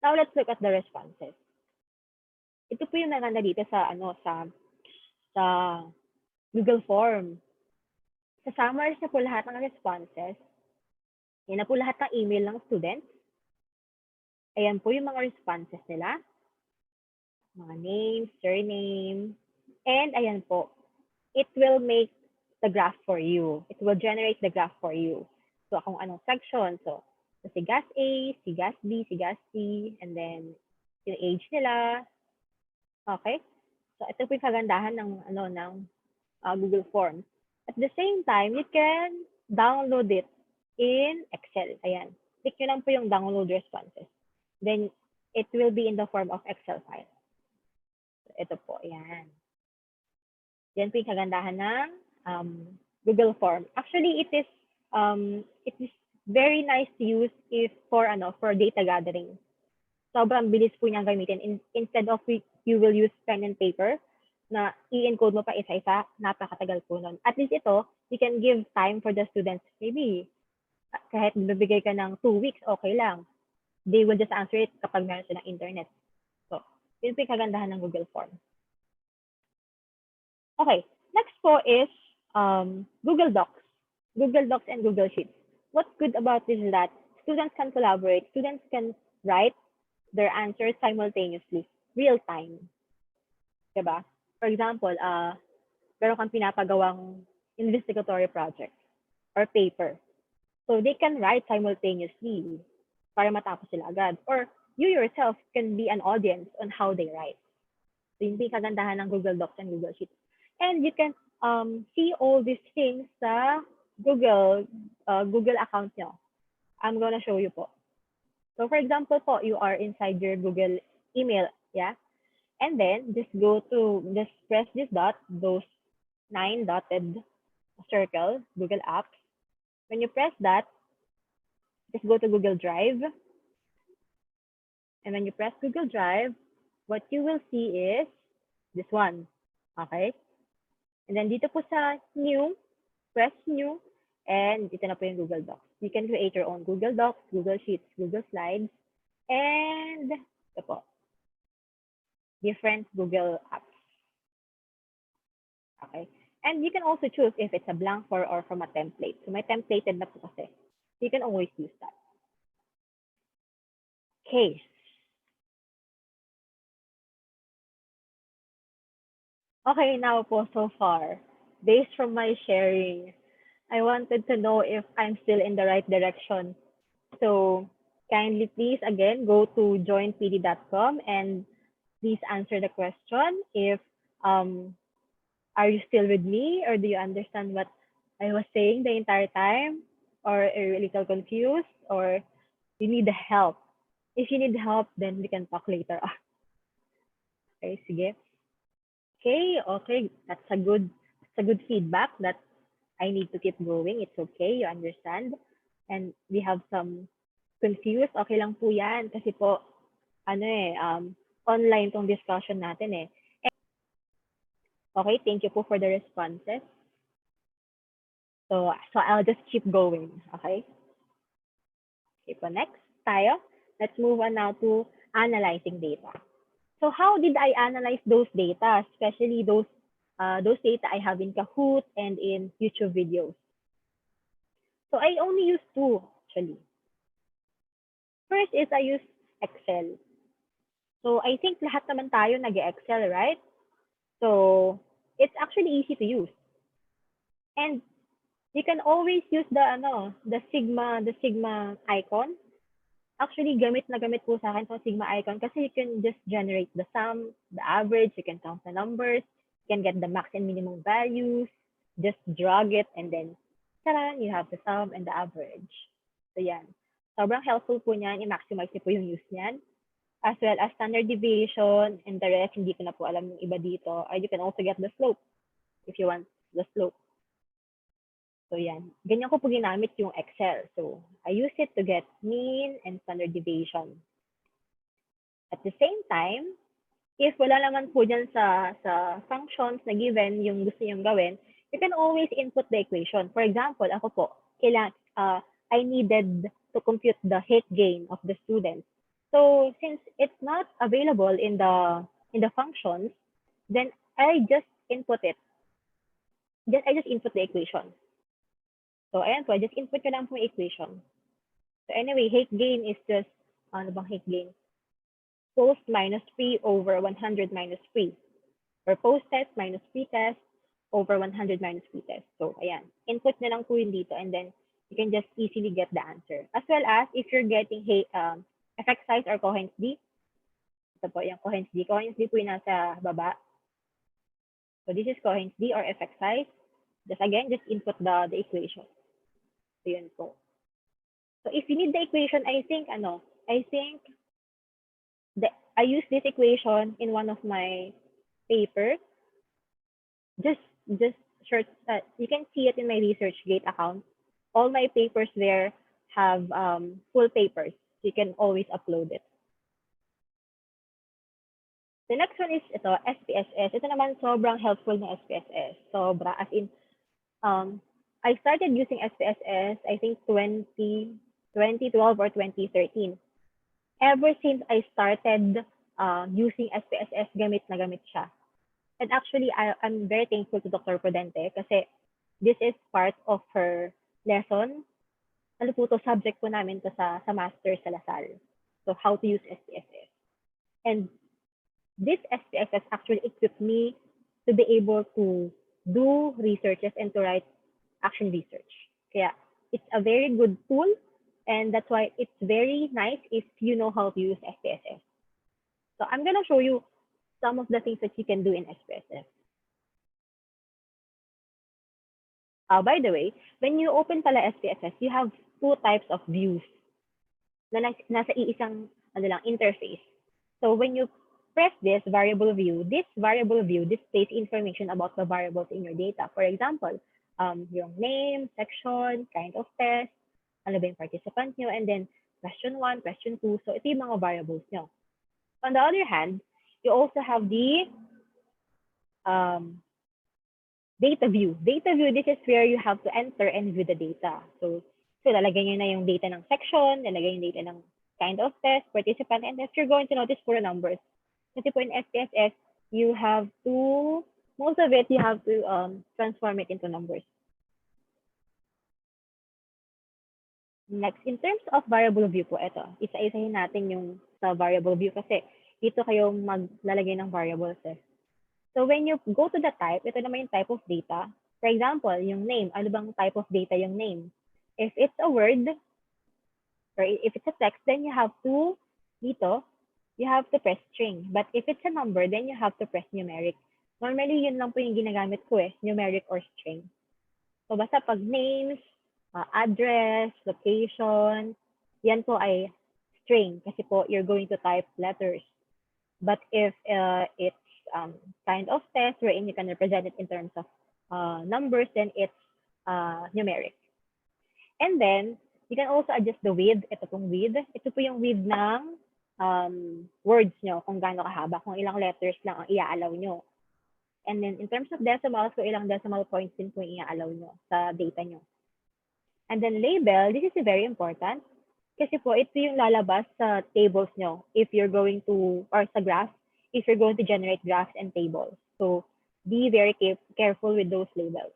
Now let's look at the responses. Ito po yung naganda dito sa Google Form. Sa-summarize na po lahat ng responses. Yan na po lahat ng email ng students. Ayan po yung mga responses nila. Mga name, surname. And ayan po, it will make the graph for you. It will generate the graph for you. So kung anong section. So si gas A, si gas B, si gas C, and then yung age nila. Okay? So ito po yung kagandahan ng Google Forms. At the same time, you can download it in Excel. Ayan. Click nyo lang po yung download responses. Then, it will be in the form of Excel file. So, ito po. Ayan. Yan po yung kagandahan ng Google Form. Actually, it is very nice to use for data gathering. Sobrang bilis po niyang gamitin. Instead of you will use pen and paper, na i-encode mo pa isa-isa, napakatagal po nun. At least ito, you can give time for the students. Maybe, kahit bibigay ka ng 2 weeks, okay lang. They will just answer it kapag meron silang internet. So, yun po yung kagandahan ng Google Form. Okay, next po is Google Docs. Google Docs and Google Sheets. What's good about this is that students can collaborate. Students can write their answers simultaneously, real time. Diba? For example, meron kang pinapagawang investigatory project or paper. So they can write simultaneously para matapos sila agad. Or you yourself can be an audience on how they write. So yun yung kagandahan ng Google Docs and Google Sheets. And you can see all these things sa Google account nyo. I'm gonna show you po. So for example po, you are inside your Google email, yeah? And then just press this dot, those 9 dotted circle, Google Apps. When you press that, just go to Google Drive. And when you press Google Drive, what you will see is this one. Okay? And then dito po sa new, press new, and dito na po yung Google Docs. You can create your own Google Docs, Google Sheets, Google Slides, and ito po, different Google apps. Okay? And you can also choose if it's a blank or from a template. So may templated na po kasi. So you can always use that. Okay. Okay, now po so far, based from my sharing, I wanted to know if I'm still in the right direction. So kindly please again go to joinpd.com and please answer the question if are you still with me, or do you understand what I was saying the entire time, or are you a little confused, or you need help? If you need help, then we can talk later. Okay, sige. Okay, that's a good feedback that I need to keep going. It's okay, you understand. And we have some confused. Okay lang po yan kasi po online tong discussion natin eh. Okay, thank you po for the responses. So I'll just keep going, okay? Okay po, next tayo. Let's move on now to analyzing data. So how did I analyze those data, especially those data I have in KAHOOT and in YouTube videos? So I only use two, actually. First is I use Excel. So I think lahat naman tayo nag-Excel, right? So it's actually easy to use. And you can always use the Sigma icon. Actually, gamit na gamit po sa akin itong Sigma icon kasi you can just generate the sum, the average, you can count the numbers, you can get the max and minimum values, just drag it, and then taran, you have the sum and the average. So yan. Sobrang helpful po niyan, i-maximize niyo po yung use niyan. As well as standard deviation and the rest, hindi ko na po alam yung iba dito. Or you can also get the slope if you want the slope. So yan, ganyan ko po ginamit yung Excel. So I use it to get mean and standard deviation. At the same time, if wala naman po dyan sa functions na given yung gusto niyong gawin, you can always input the equation. For example, ako po, I needed to compute the height gain of the student. So since it's not available in the functions, then I just input it. I just input the equation. So ayan po, just input ko lang po yung equation. So anyway, height gain is just, ano bang height gain? Post minus pre over 100 minus pre. Or post test minus pre-test over 100 minus pre-test. So ayan, input na lang po yun dito and then you can just easily get the answer. As well as if you're getting effect size or Cohen's d. Ito po yung Cohen's d. Cohen's d po yung nasa baba. So this is Cohen's d or effect size. Just again, just input the equation. So yun po. So if you need the equation, I think I use this equation in one of my papers. Just short. You can see it in my ResearchGate account. All my papers there have full papers. You can always upload it. The next one is ito, SPSS. Ito naman sobrang helpful ng SPSS. Sobra, as in, I started using SPSS, I think 2012 or 2013. Ever since I started using SPSS, gamit na gamit siya. And actually, I'm very thankful to Dr. Prudente kasi this is part of her lesson. Ano po to, subject po namin to sa Master sa Lasal. So how to use SPSS. And this SPSS actually equipped me to be able to do researches and to write action research. Kaya it's a very good tool, and that's why it's very nice if you know how to use SPSS. So I'm gonna show you some of the things that you can do in SPSS. By the way, when you open pala SPSS, you have two types of views na nasa iisang interface. So when you press this variable view displays information about the variables in your data. For example, yung name, section, kind of test, ano ba yung participant nyo, and then question 1, question 2. So ito yung mga variables nyo. On the other hand, you also have the data view. Data view, this is where you have to enter and view the data. So lalagay nyo na yung data ng section, lalagay yung data ng kind of test, participant, and if you're going to notice puro numbers. Kasi po in SPSS, you have to, most of it, you have to transform it into numbers. Next, in terms of variable view po, ito, isa-isahin natin yung sa variable view kasi dito kayo maglalagay ng variables eh. So when you go to the type, ito naman yung type of data. For example, yung name, ano bang type of data yung name? If it's a word, or if it's a text, then you have to, dito, you have to press string. But if it's a number, then you have to press numeric. Normally, yun lang po yung ginagamit ko eh, numeric or string. So basta pag names, address, location, yan po ay string kasi po you're going to type letters. But if it's kind of test wherein you can represent it in terms of numbers, then it's numeric. And then, you can also adjust the width. Ito pong width. Ito po yung width ng words nyo, kung gaano kahaba, kung ilang letters lang ang i-allow nyo. And then, in terms of decimals, so ilang decimal points din po yung i-allow nyo sa data nyo. And then label, this is very important. Kasi po, ito yung lalabas sa tables nyo if you're going to, or sa graph, if you're going to generate graphs and tables. So, be very careful with those labels.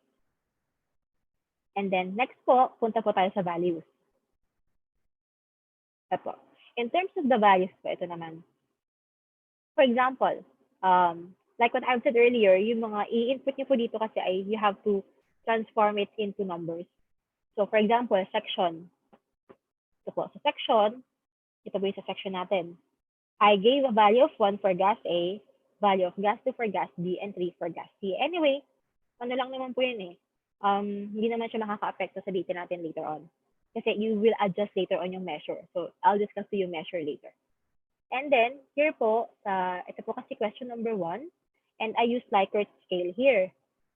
And then, next po, punta po tayo sa values. Ito. In terms of the values po, ito naman. For example, like what I've said earlier, yung mga i-input nyo po dito kasi ay you have to transform it into numbers. So, for example, section. Ito po, sa section, ito po yung sa section natin. I gave a value of 1 for gas A, value of gas 2 for gas B, and 3 for gas C. Anyway, ano lang naman po yun eh. Hindi naman siya makaka-apekto sa data natin later on. Kasi you will adjust later on yung measure. So, I'll discuss to you measure later. And then, here po, ito po kasi question number 1, and I use Likert scale here.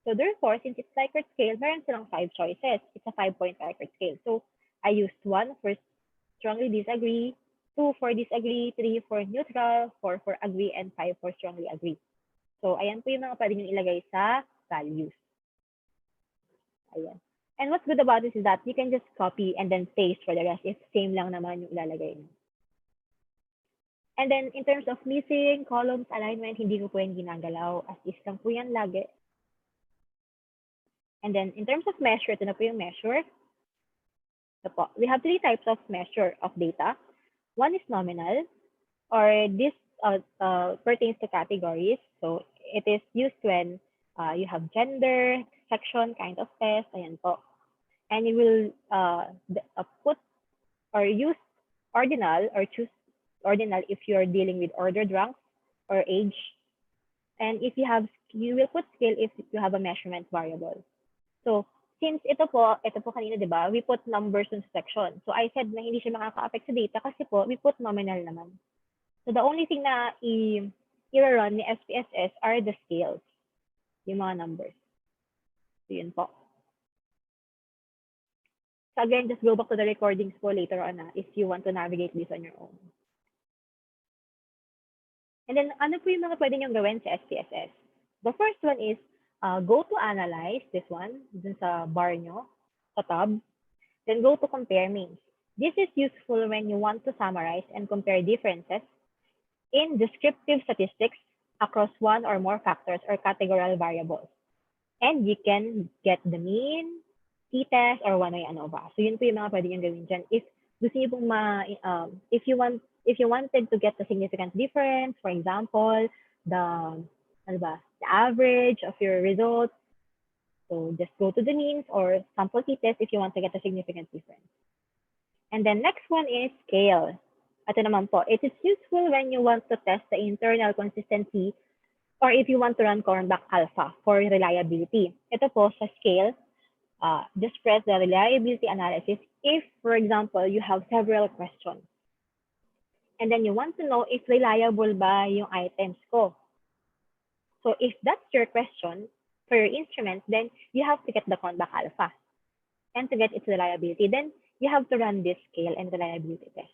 So, therefore, since it's Likert scale, meron silang 5 choices. It's a 5-point Likert scale. So, I used 1 for strongly disagree, 2 for disagree, 3 for neutral, 4 for agree, and 5 for strongly agree. So, ayan po yung mga pwede nyo ilagay sa values. Ayan. And what's good about this is that you can just copy and then paste for the rest. If same lang naman yung ilalagay nyo. And then, in terms of missing, columns, alignment, hindi ko po yung ginagalaw. As is lang po yan lagi. And then, in terms of measure, ito na po yung measure. Ito po. We have 3 types of measure of data. One is nominal, or this pertains to categories. So, it is used when you have gender, section, kind of test, ayan po. And you will put or use ordinal or choose ordinal if you're dealing with ordered ranks or age. And if you will put scale if you have a measurement variable. So, since ito po kanina, di ba, we put numbers in section. So, I said na hindi siya makaka-affect sa data kasi po, we put nominal naman. So, the only thing na i-run ni SPSS are the scales, yung mga numbers. So, yun po. So, again, just go back to the recordings po later on if you want to navigate this on your own. And then, ano po yung mga pwede niyong gawin sa SPSS? The first one is, go to analyze, this one, dun sa bar nyo, sa tab. Then go to compare means. This is useful when you want to summarize and compare differences in descriptive statistics across one or more factors or categorical variables. And you can get the mean, t-test, or one-way ANOVA. So yun po yung mga pwede nyo gawin dyan. If gusto nyo pong if you wanted to get the significant difference, for example, the, ano ba, the average of your results. So just go to the means or sample t-test if you want to get a significant difference. And then next one is scale. Ito naman po, it is useful when you want to test the internal consistency or if you want to run Cornback Alpha for reliability. Ito po sa scale, just press the reliability analysis if, for example, you have several questions. And then you want to know if reliable ba yung items ko. So if that's your question for your instrument, then you have to get the Cornback Alpha. And to get its reliability, then you have to run this scale and reliability test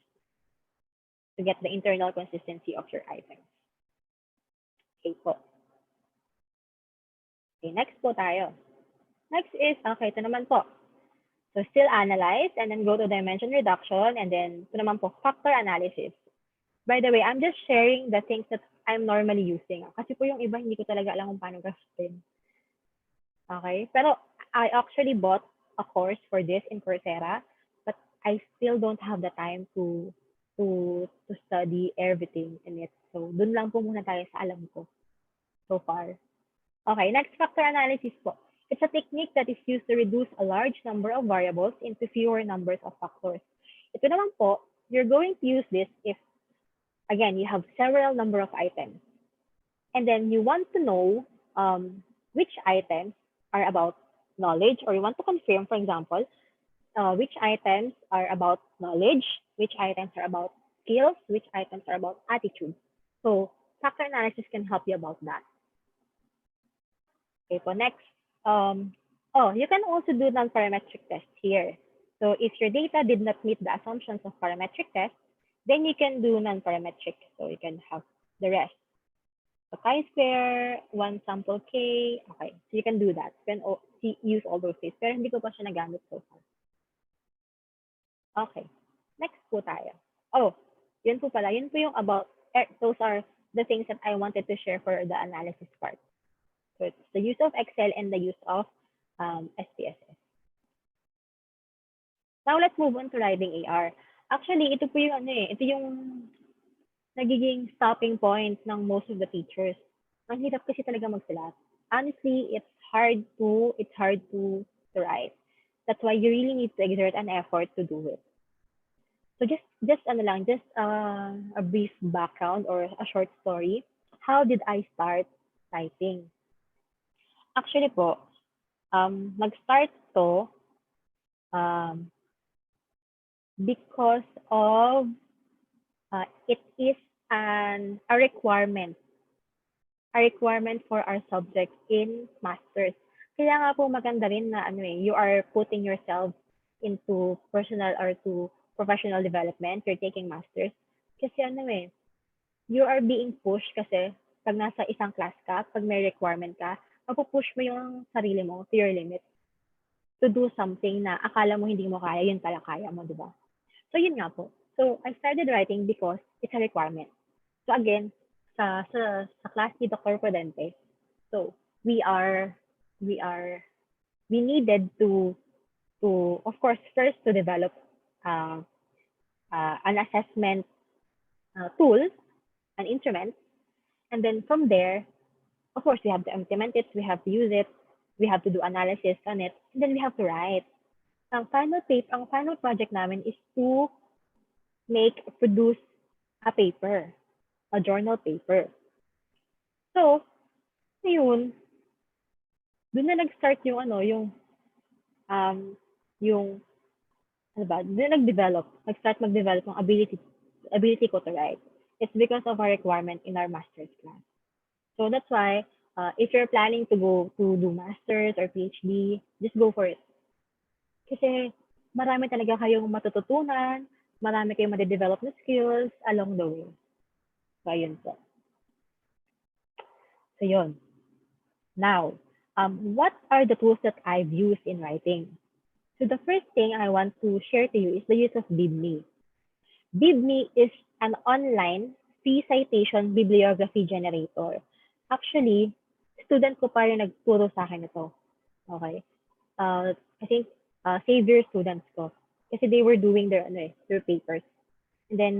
to get the internal consistency of your items. Okay po. Okay, next po tayo. Next is, okay, ito naman po. So still analyze and then go to dimension reduction and then ito naman po, factor analysis. By the way, I'm just sharing the things that I'm normally using. Kasi po yung iba, hindi ko talaga alam kung paano gawin. Okay? Pero I actually bought a course for this in Coursera, but I still don't have the time to study everything in it. So, dun lang po muna tayo sa alam ko so far. Okay, next factor analysis po. It's a technique that is used to reduce a large number of variables into fewer numbers of factors. Ito naman po, you're going to use this if, again, you have several number of items. And then you want to know which items are about knowledge, or you want to confirm, for example, which items are about knowledge, which items are about skills, which items are about attitude. So factor analysis can help you about that. Okay, so next, you can also do non-parametric tests here. So if your data did not meet the assumptions of parametric tests, then you can do non-parametric. So you can have the rest. So chi-square, 1 sample k. Okay, so you can do that. You can use all those things. Pero hindi ko pa siya nagamit so far. Okay, next po tayo. Oh, yun po pala. Yun po yung about, those are the things that I wanted to share for the analysis part. So it's the use of Excel and the use of SPSS. Now let's move on to writing AR. Actually, ito po yung ito yung nagiging stopping point ng most of the teachers. Ang hirap kasi talaga magsulat. Honestly, it's hard to write. That's why you really need to exert an effort to do it. So just a brief background or a short story. How did I start writing? Actually po, nag-start to because of it is a requirement for our subject in masters. Kaya nga po maganda rin na you are putting yourself into personal or to professional development, you're taking masters. Kasi you are being pushed kasi pag nasa isang class ka, pag may requirement ka, mapupush mo yung sarili mo to your limit to do something na akala mo hindi mo kaya, yun pala kaya mo, di ba? So yun nga po. So I started writing because it's a requirement. So again, sa class ni Dr. Prudente, so we needed to of course first to develop an assessment tool, an instrument, and then from there, of course, we have to implement it, we have to use it, we have to do analysis on it, and then we have to write. Ang final project namin is to produce a paper, a journal paper. So, yun, doon na nag-start yung nag-start mag-develop ng ability ko to write. It's because of our requirement in our master's class. So that's why if you're planning to go to do master's or PhD, just go for it. Kasi marami talaga kayong matututunan, marami kayong ma-develop na skills along the way. So ayun po. So yun. Now, what are the tools that I've used in writing? So the first thing I want to share to you is the use of bibme. Bibme is an online free citation bibliography generator. Actually, student ko pa rin nagturo sa akin ito. Okay? I think Xavier students ko. Kasi they were doing their papers. And then,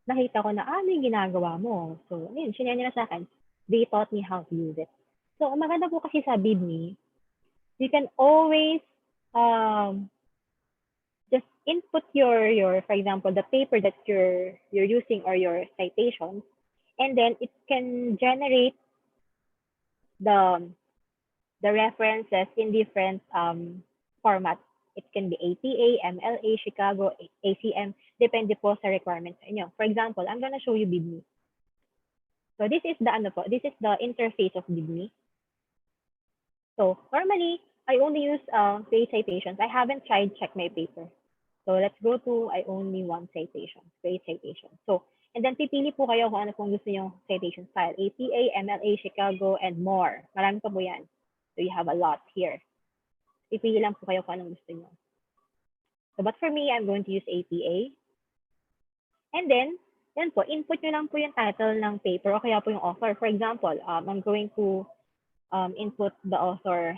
nakita ko na, ano yung ginagawa mo? So, ayun, sinaya nila sa akin. they taught me how to use it. So, ang maganda po kasi sa bibme, you can always just input your, for example, the paper that you're using or your citations, and then it can generate the references in different formats. It can be APA, MLA, Chicago, ACM, depende po sa requirements sa inyo. For example, I'm gonna show you bibme. So this is the interface of bibme. So normally, I only use page citations. I haven't tried check my paper. So let's go to I only want citation, page citation. So, and then pipili po kayo kung ano pong gusto yung citation style. APA, MLA, Chicago, and more. Marami pa po yan. So you have a lot here. Pipili lang po kayo kung anong gusto nyo. So, but for me, I'm going to use APA. And then, yan po, input nyo lang po yung title ng paper o kaya po yung author. For example, I'm going to input the author.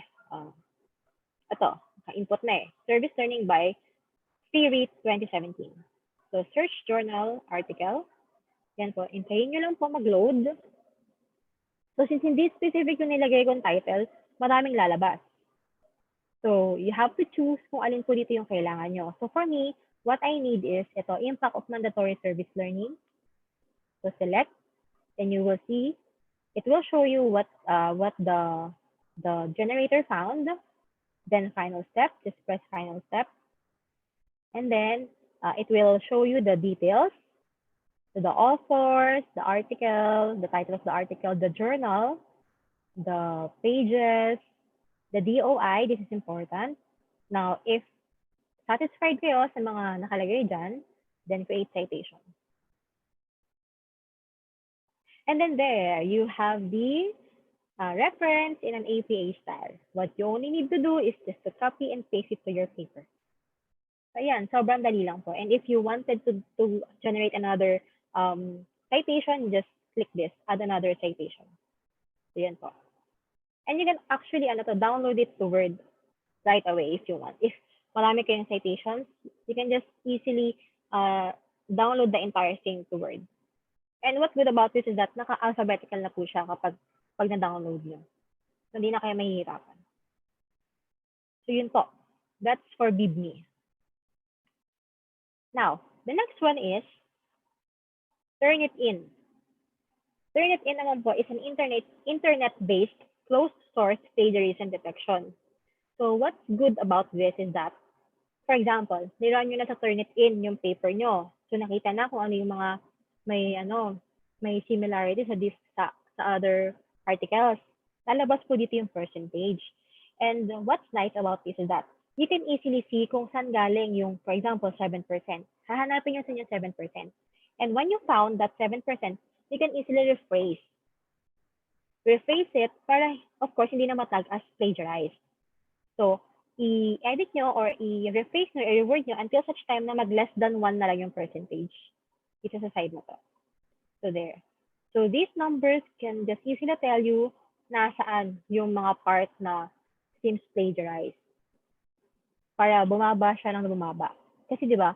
Ito, input na eh. Service Learning by Spirit 2017. So, search journal article. Yan po, intayin nyo lang po mag-load. So, since hindi specific yung nilagay kong title, maraming lalabas. So, you have to choose kung alin po dito yung kailangan nyo. So, for me, what I need is ito, impact of mandatory service learning. So, select, and you will see, it will show you what the generator found. Then, final step, just press final step. And then, it will show you the details. So, the authors, the article, the title of the article, the journal, the pages, the DOI, this is important. Now, if satisfied kayo sa mga nakalagay dyan, then create citation. And then there, you have the reference in an APA style. What you only need to do is just to copy and paste it to your paper. So, ayan, sobrang dali lang po. And if you wanted to generate another citation, just click this, add another citation. So, yan po. And you can actually download it to Word right away if you want. If marami kayong citations, you can just easily download the entire thing to Word. And what's good about this is that naka-alphabetical na po siya pag na-download nyo. So, hindi na kayo mahihirapan. So, yun po. That's for bibme. Now, the next one is Turnitin. Turnitin naman po is an internet-based closed source plagiarism detection. So what's good about this is that, for example, nirun nyo na sa Turnitin yung paper nyo. So nakita na kung ano yung mga may similarities sa other articles. Lalabas po dito yung percentage. And what's nice about this is that you can easily see kung saan galing yung, for example, 7%. Hahanapin nyo sa inyo 7%. And when you found that 7%, you can easily rephrase it para, of course, hindi na matag as plagiarized. So, i-edit nyo or i-rephrase nyo, i-reword nyo until such time na mag-less than 1 na lang yung percentage. Ito sa side na to. So, there. So, these numbers can just easily tell you nasaan yung mga part na seems plagiarized. Para bumaba siya ng bumaba. Kasi, di ba,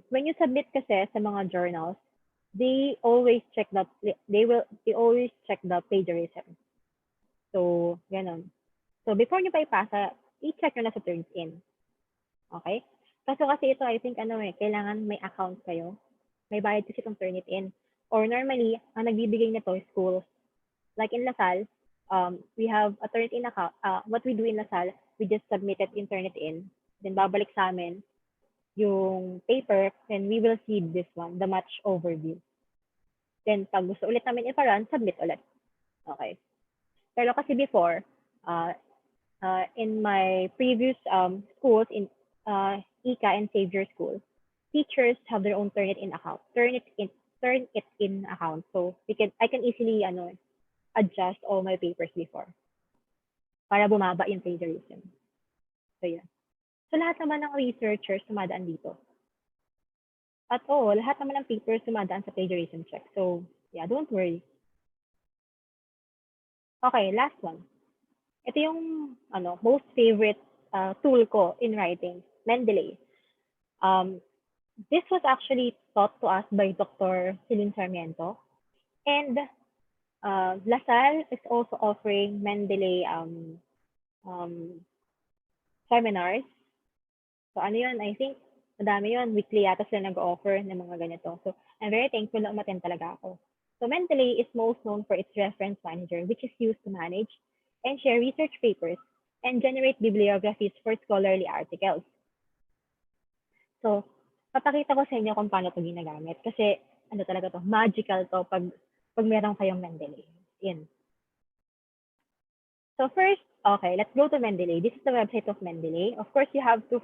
when you submit kasi sa mga journals, they always check the plagiarism. So, ganun. So, before nyo pa ipasa, i-check nyo na sa Turnitin. Okay? Kasi ito, I think, kailangan may account kayo. May bayad kasi itong Turnitin. Or normally, ang nagbibigay nito is schools. Like in LaSalle, we have a Turnitin account. What we do in LaSalle, we just submit it in Turnitin. Then, babalik sa amin yung paper, and we will see this one, the match overview. Then, pag gusto ulit namin iparun, submit ulit. Okay. Pero kasi before, in my previous schools, in ICA and Xavier School, teachers have their own Turnitin account. Turnitin account. So, I can easily adjust all my papers before para bumaba yung plagiarism. So, yeah. So, lahat naman ng researchers sumadaan dito. At lahat naman ng papers sumadaan sa plagiarism check. So, yeah, don't worry. Okay, last one. Ito yung most favorite tool ko in writing, Mendeley. This was actually taught to us by Dr. Celine Sarmiento. And LaSalle is also offering Mendeley seminars. So ano yun, I think, madami yun. Weekly yata sila nag-offer ng mga ganito. So I'm very thankful na umattend talaga ako. So Mendeley is most known for its reference manager, which is used to manage and share research papers and generate bibliographies for scholarly articles. So, papakita ko sa inyo kung paano ito ginagamit. Kasi, ano talaga to, magical to pag meron kayong Mendeley. Yan. So first, okay, let's go to Mendeley. This is the website of Mendeley. Of course, you have to,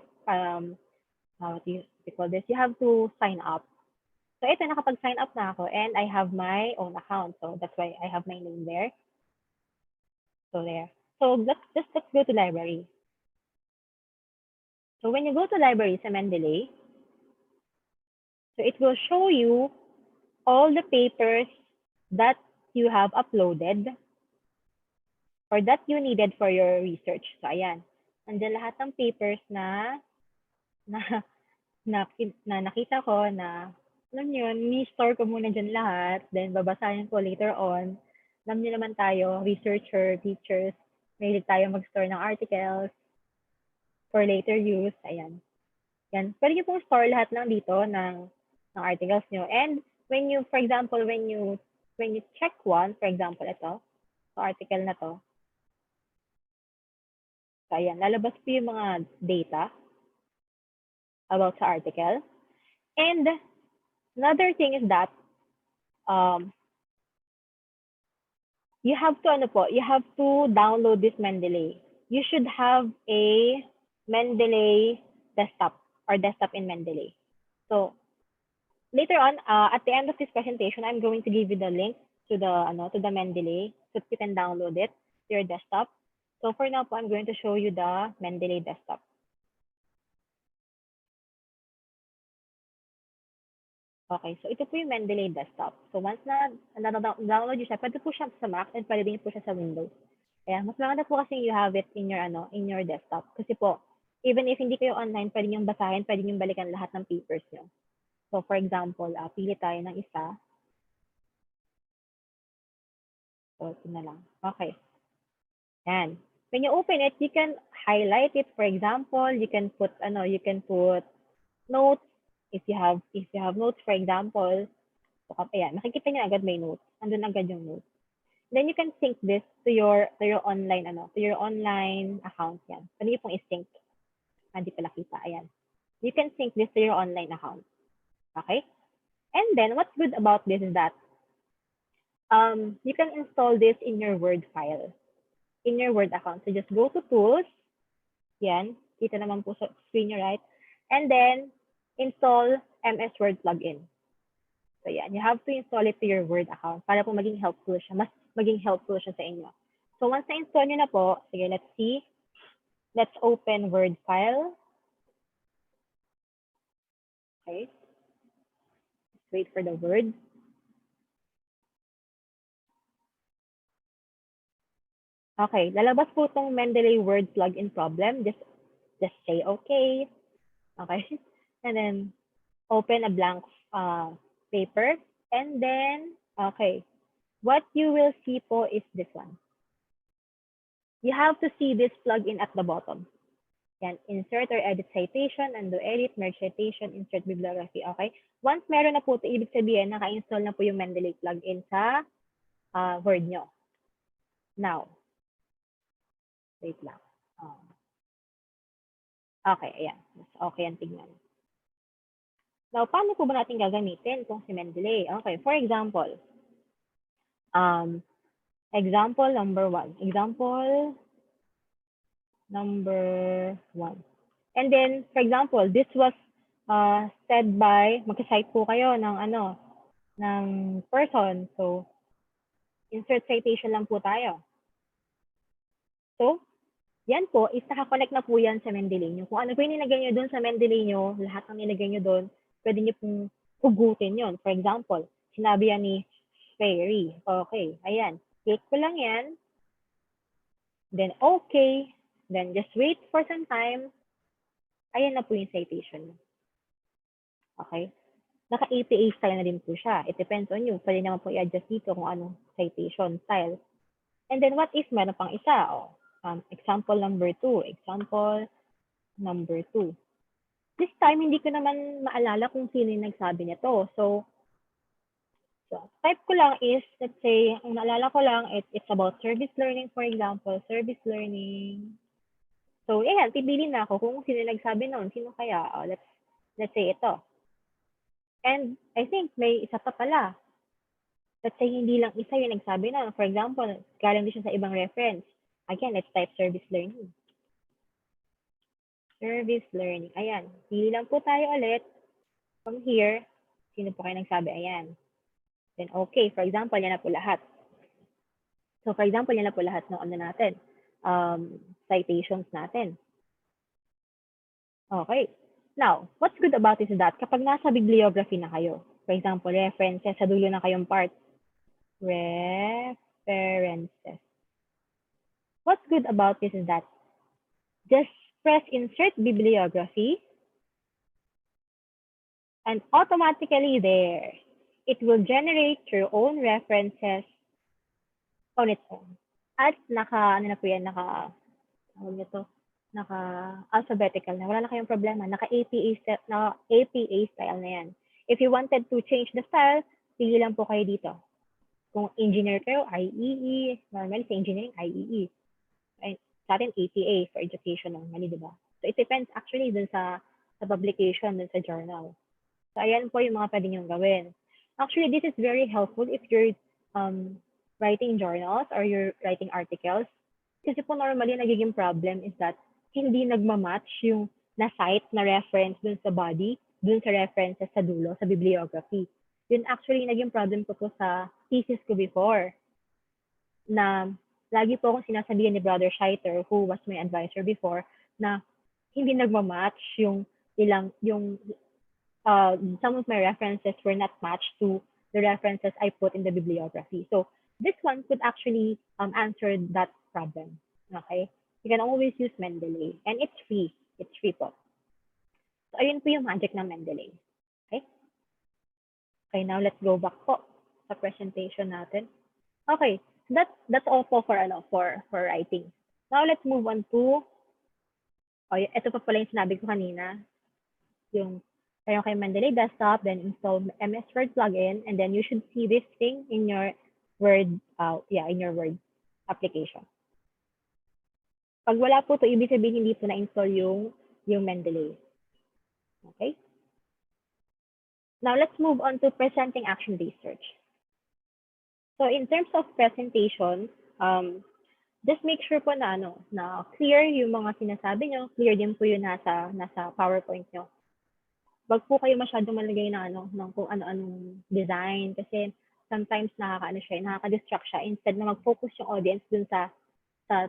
what do you call this? You have to sign up. So ito, nakapag-sign up na ako and I have my own account. So that's why I have my name there. So there. So let's go to library. So when you go to library sa Mendeley, so it will show you all the papers that you have uploaded or that you needed for your research. So ayan, nandiyan lahat ng papers na nakita ko na, alam yun, ni-store ko muna dyan lahat, then babasahin ko later on. Alam niyo naman tayo, researcher, teachers, mahilig tayo mag-store ng articles for later use. Ayan. Yan. Pwede niyo pong store lahat lang dito ng articles niyo. And when you, for example, when you check one, for example, ito, so article na to. So ayan, lalabas po yung mga data about sa article. And another thing is that you have to download this Mendeley. You should have a Mendeley desktop or desktop in Mendeley. So later on, at the end of this presentation, I'm going to give you the link to the Mendeley so that you can download it to your desktop. So for now, I'm going to show you the Mendeley desktop. Okay, so ito po yung Mendeley desktop. So once na download nyo siya, pwede po siya sa Mac and pwede din po siya sa Windows. Kaya mas maganda po kasi you have it in your desktop. Kasi po, even if hindi kayo online, pwede nyo basahin, pwede nyo balikan lahat ng papers nyo. So for example, pili tayo ng isa. So ito na lang. Okay. Yan. When you open it, you can highlight it. For example, you can put notes. If you have notes, for example, so, ayan, makikita niyo agad may notes. Andun agad yung notes. Then you can sync this to your online account yan. Pwede niyo pong i-sync. Hindi pala kita. Ayan. You can sync this to your online account. Okay? And then what's good about this is that you can install this in your Word file. In your Word account. So just go to Tools. Yan. Kita naman po sa screen nyo, right? And then install MS Word plugin. So yan, you have to install it to your Word account para po maging helpful siya, mas maging helpful siya sa inyo. So once na-install nyo na po, sige, let's see. Let's open Word file. Okay. Let's wait for the Word. Okay, lalabas po itong Mendeley Word plugin problem. Just say okay. Okay. And then open a blank paper. And then, okay, what you will see po is this one. You have to see this plugin at the bottom. Yan, insert or edit citation, undo edit, merge citation, insert bibliography. Okay. Once meron na po ito, ibig sabihin, naka-install na po yung Mendeley plugin sa Word nyo. Now, wait lang. Okay, ayan. Okay ang tignan. Now, paano po ba natin gagamitin itong si Mendeley? Okay, for example, example number 1. Example number 1. And then, for example, this was said by, mag-cite po kayo ng ng person. So, insert citation lang po tayo. So, yan po, is nakakonect na po yan sa Mendeley nyo. Kung ano po yung nilagay nyo doon sa Mendeley nyo, lahat ng nilagay nyo doon, pwede nyo pong hugutin yun. For example, sinabi yan ni Fairy. Okay, ayan. Click ko lang yan. Then, okay. Then, just wait for some time. Ayan na po yung citation. Okay? naka-APA style na din po siya. It depends on you. Pwede naman po i-adjust dito kung anong citation style. And then what if meron pang isa? Oh, example number 2. Example number 2. This time, hindi ko naman maalala kung sino yung nagsabi nito. So type ko lang is, let's say, ang naalala ko lang, it's about service learning, for example. Service learning. So, ayan, pipili na ako kung sino nagsabi noon. Sino kaya? Oh, let's say ito. And I think may isa pa pala. Let's say hindi lang isa yung nagsabi noon. For example, galing din siya sa ibang reference. Again, let's type service learning. Service learning. Ayan. Pili lang po tayo ulit. From here, sino po kayo nagsabi? Ayan. Then, okay. For example, yan na po lahat. So, for example, yan na po lahat ng ano natin. Citations natin. Okay. Now, what's good about this is that kapag nasa bibliography na kayo, for example, references, sa dulo na kayong part, references. What's good about this is that just press insert bibliography and automatically there, it will generate your own references on its own. At naka-alphabetical na. Wala na kayong problema. Naka-APA style na yan. If you wanted to change the style, pili lang po kayo dito. Kung engineer kayo, IEE. Normally sa engineering, IEE. Sa atin, APA for education normally, di ba? So it depends actually dun sa publication, dun sa journal. So ayan po yung mga pwede niyong gawin. Actually, this is very helpful if you're writing journals or you're writing articles. Kasi po normally nagiging problem is that hindi nagmamatch yung na-cite na reference dun sa body, dun sa references sa dulo, sa bibliography. Yun actually naging problem ko po sa thesis ko before. Na lagi po akong sinasabihan ni Brother Scheiter, who was my advisor before, na hindi nagmamatch yung some of my references were not matched to the references I put in the bibliography. So this one could actually answer that problem. Okay? You can always use Mendeley. And it's free. It's free po. So ayun po yung magic ng Mendeley. Okay? Okay, now let's go back po sa presentation natin. Okay, that's all po for writing. Now let's move on to ito pa pala yung sinabi ko kanina. Yung kayo kay Mendeley desktop, then install MS Word plugin, and then you should see this thing in your Word, in your Word application. Pag wala po to, ibig sabihin hindi po na-install yung Mendeley. Okay? Now let's move on to presenting action research. So in terms of presentation, just make sure po na clear yung mga sinasabi nyo, clear din po yung nasa PowerPoint nyo. Wag po kayo masyadong malagay ng kung ano-anong design kasi sometimes nakaka-distract siya. Instead na mag-focus yung audience dun sa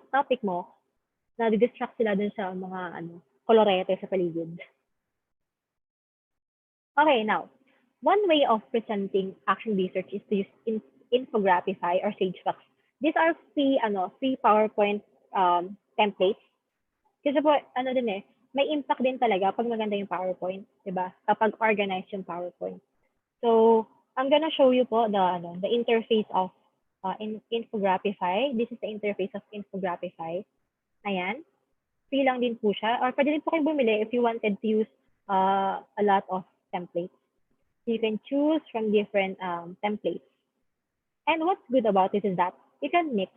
topic mo, na-distract sila dun sa mga kolorete sa paligid. Okay, now, one way of presenting action research is to use Infograpify or SageMax. These are free PowerPoint templates. Kasi po, may impact din talaga pag maganda yung PowerPoint, di ba? Kapag organized yung PowerPoint. So, I'm gonna show you po the interface of Infograpify. This is the interface of Infograpify. Ayan. Free lang din po siya. Or pwede din po kayong bumili if you wanted to use a lot of templates. You can choose from different templates. And what's good about this is that you can mix.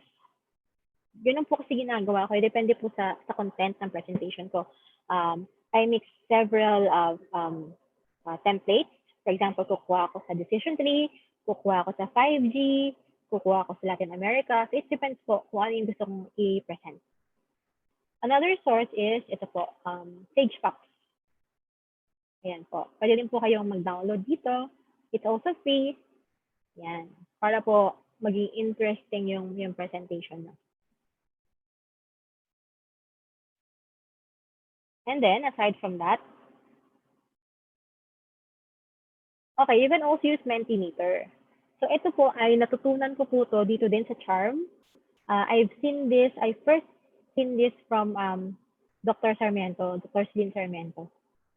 Ganun po kasi ginagawa ko. Depende po sa content ng presentation ko. I mix several templates. For example, kukuha ako sa decision tree, kukuha ako sa 5G, kukuha ako sa Latin America. So it depends po kung ano yung gusto kong i-present. Another source is, ito po, SageMax. Ayan po. Pwede din po kayong mag-download dito. It's also free. Ayan. Para po maging interesting yung presentation. And then, aside from that, okay, you can also use Mentimeter. So ito po ay natutunan ko po to dito din sa Charm. I first seen this from Dr. Sarmiento, Dr. Celine Sarmiento.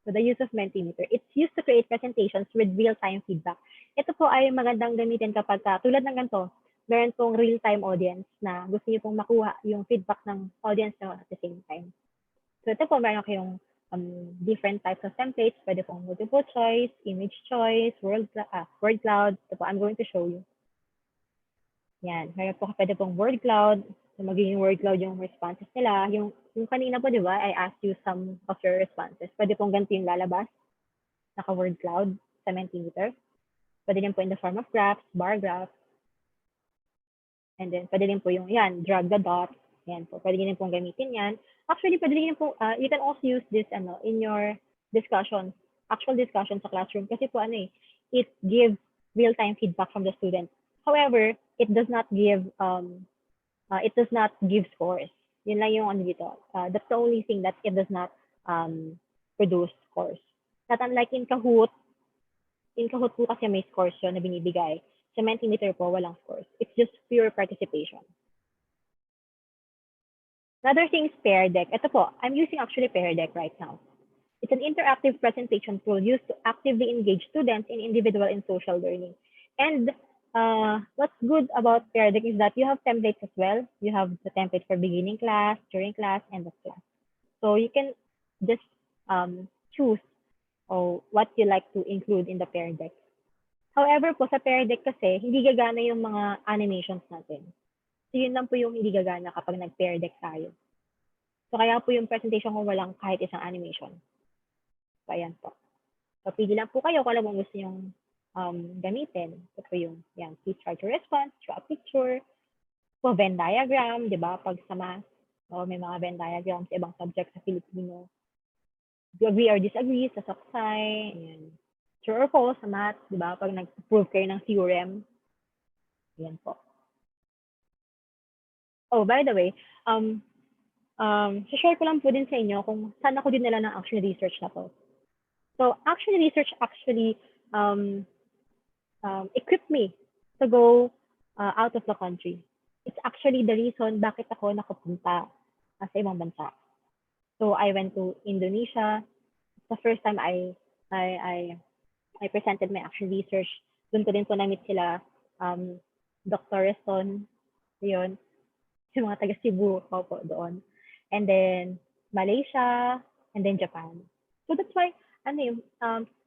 So the use of Mentimeter, it's used to create presentations with real-time feedback. Ito po ay magandang gamitin kapag tulad ng ganito, meron pong real-time audience na gusto niyo pong makuha yung feedback ng audience nyo at the same time. So ito po, meron kayong different types of templates. Pwede pong multiple choice, image choice, word cloud. Ito po, I'm going to show you. Yan, meron po pwede pong word cloud. So magiging word cloud yung responses nila. Yung kanina po, di ba, I asked you some of your responses. Pwede pong ganito yung lalabas. Naka-word cloud sa Mentimeter. Pwede din po in the form of graphs, bar graphs. And then, pwede din po yung, yan, drag the dot. Yan po, pwede din pong gamitin yan. Actually, pwede din po, you can also use this in your discussion, actual discussion sa classroom. Kasi po, it gives real-time feedback from the student. However, it does not give scores. Yun lang yung dito. That's the only thing that it does not produce scores. Not unlike in KAHOOT. In KAHOOT po kasi may scores yun na binibigay. Sa Mentimeter po, walang scores. It's just pure participation. Another thing is peardeck. Ito po, I'm using actually peardeck right now. It's an interactive presentation tool used to actively engage students in individual and social learning. And what's good about peardeck is that you have templates as well. You have the template for beginning class, during class, end of class. So you can just choose what you like to include in the peardeck. However po, sa peardeck kasi, hindi gagana yung mga animations natin. So yun lang po yung hindi gagana kapag nag-peardeck tayo. So kaya po yung presentation ko walang kahit isang animation. So ayan po. So pili lang po kayo kung ano mong gusto yung gamitin. Ito po yung, yan, please try to respond, draw a picture, po Venn diagram, di ba? Pag sa math, may mga Venn diagrams sa ibang subject sa Filipino. Agree or disagree sa saksay, ayan. True or false sa math, di ba? Pag nag-prove kayo ng theorem, ayan po. Oh, by the way, share ko lang po din sa inyo kung saan ako din nila ng action research na to. So, action research actually equipped me to go out of the country. It's actually the reason bakit ako nakapunta sa ibang bansa. So, I went to Indonesia. The first time I presented my action research. Doon ko din po na-meet sila, Dr. Reston, yun. Yung mga taga Cebu po doon. And then Malaysia, and then Japan. So that's why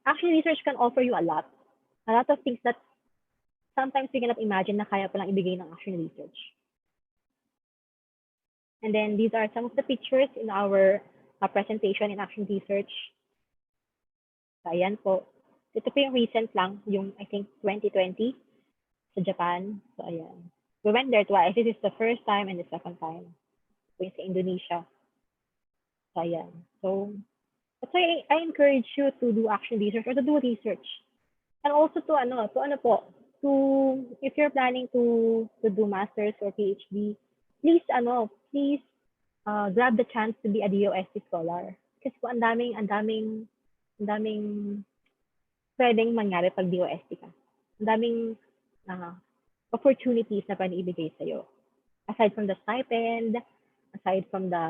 action research can offer you a lot of things that sometimes we cannot imagine na kaya palang ibigay ng action research. And then these are some of the pictures in our presentation in action research. So ayan po. Ito po yung recent lang, yung I think 2020 sa Japan. So ayan. We went there twice. This is the first time and the second time. Sa Indonesia. So, ayan. So, that's why I encourage you to do action research or to do research. And also if you're planning to do masters or PhD, please grab the chance to be a DOST scholar. Kasi po ang daming pwedeng mangyari pag DOST ka. Ang daming opportunities na pwede ibigay sa'yo. Aside from the stipend, aside from the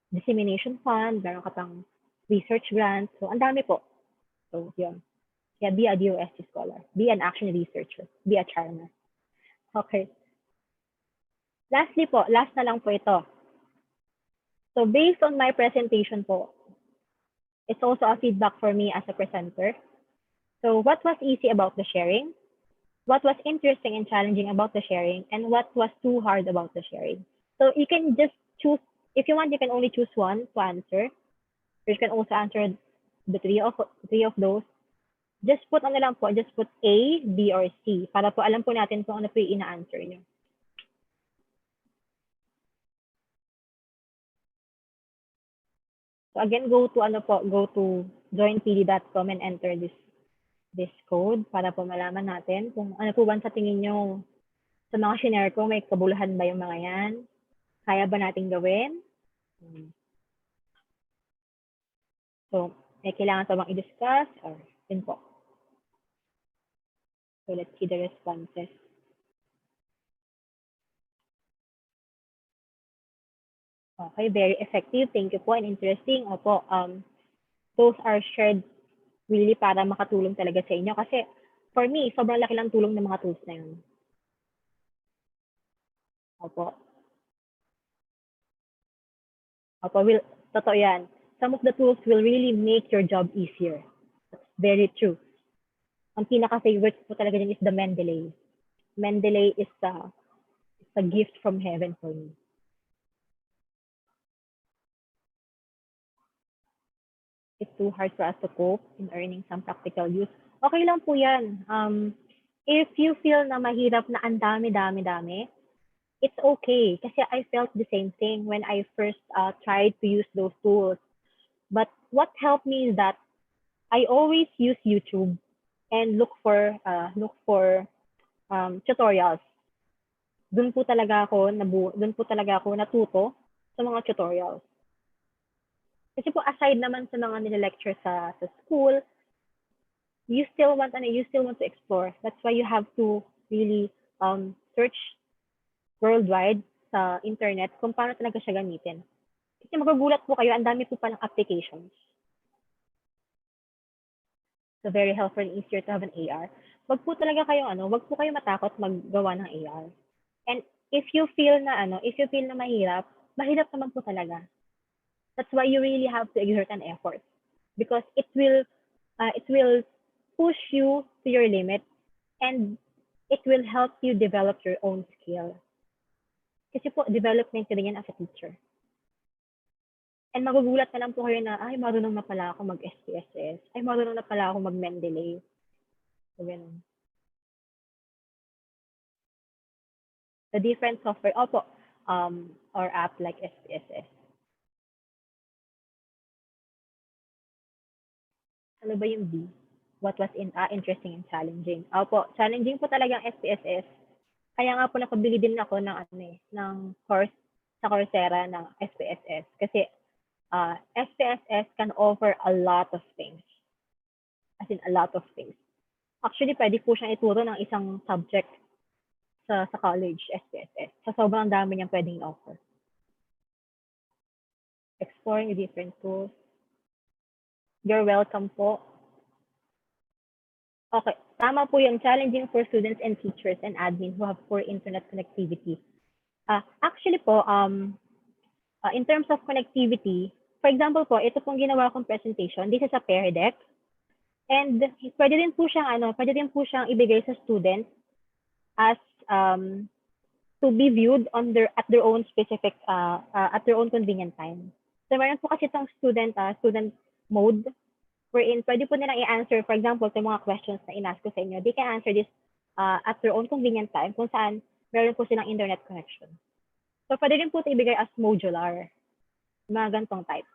dissemination fund, meron ka pang research grants. So, ang dami po. So, yun. Kaya be a DOST scholar. Be an action researcher. Be a charmer. Okay. Lastly po, last na lang po ito. So, based on my presentation po, it's also a feedback for me as a presenter. So, what was easy about the sharing? What was interesting and challenging about the sharing, and what was too hard about the sharing. So you can just choose, if you want, you can only choose one to answer. Or you can also answer the three of those. Just put just put A, B, or C para po alam po natin kung ano po yung ina-answer nyo. So again, go to joinpd.com and enter this code para po malaman natin kung ano po ba sa tingin nyo sa mga shinare ko, may kabuluhan ba yung mga yan? Kaya ba natin gawin? So, may kailangan pa bang i-discuss? Or, yun po. So, let's see the responses. Okay, very effective. Thank you po and interesting. Opo, those are shared really para makatulong talaga sa inyo. Kasi for me, sobrang laki lang tulong ng mga tools na yun. Opo. Opo, totoo yan. Some of the tools will really make your job easier. That's very true. Ang pinaka-favorite po talaga din is the Mendeley. Mendeley is a gift from heaven for me. It's too hard for us to cope in earning some practical use. Okay lang po yan. If you feel na mahirap na ang dami, it's okay. Kasi I felt the same thing when I first tried to use those tools. But what helped me is that I always use YouTube and look for tutorials. Doon po talaga ako natuto sa mga tutorials. Kasi po aside naman sa mga nile-lecture sa school, you still want to explore. That's why you have to really search worldwide sa internet kung paano talaga siya gamitin. Kasi magugulat po kayo, ang dami po palang applications. So very helpful and easier to have an AR. Wag po kayo matakot maggawa ng AR. And if you feel na mahirap naman po talaga. That's why you really have to exert an effort, because it will push you to your limit, and it will help you develop your own skill. Kasi po, development din yan as a teacher. And magugulat na lang po kayo na, ay, marunong na pala ako mag-SPSS. Ay, marunong na pala ako mag-Mendeley. So, ganun. The different software, or app like SPSS. Ano ba yung B? What was interesting and challenging? Challenging po talaga ang SPSS. Kaya nga po napabili din ako ng course sa Coursera ng SPSS. Kasi SPSS can offer a lot of things. As in, a lot of things. Actually, pwede po siyang ituro ng isang subject sa college, SPSS. Sa sobrang dami niyang pwedeng offer. Exploring the different tools. You're welcome po. Okay, tama po yung challenging for students and teachers and admin who have poor internet connectivity. Actually po, in terms of connectivity, for example po, ito pong ginawa kong presentation, this is a peardeck. And pwede din po siyang ibigay sa student as to be viewed at their own specific at their own convenient time. So meron po kasi itong student mode wherein pwede po nilang i-answer, for example, sa mga questions na in-ask ko sa inyo, they can answer this at their own convenient time kung saan meron po silang internet connection. So pwede rin po ito ibigay as modular, mga gantong type.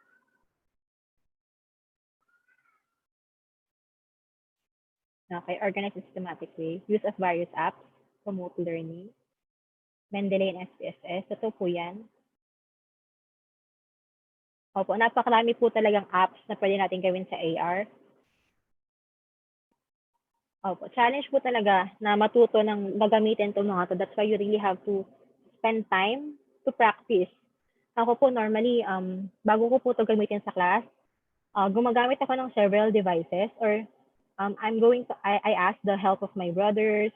Okay, organized in systematic way, use of various apps, promote learning, Mendeley and SPSS, ito po yan. Opo, napakarami po talagang apps na pwede natin gawin sa AR. Opo, challenge po talaga na matuto ng gagamitin itong mga to. That's why you really have to spend time to practice. Ako po normally, bago ko po ito gamitin sa class, gumagamit ako ng several devices, or I ask the help of my brothers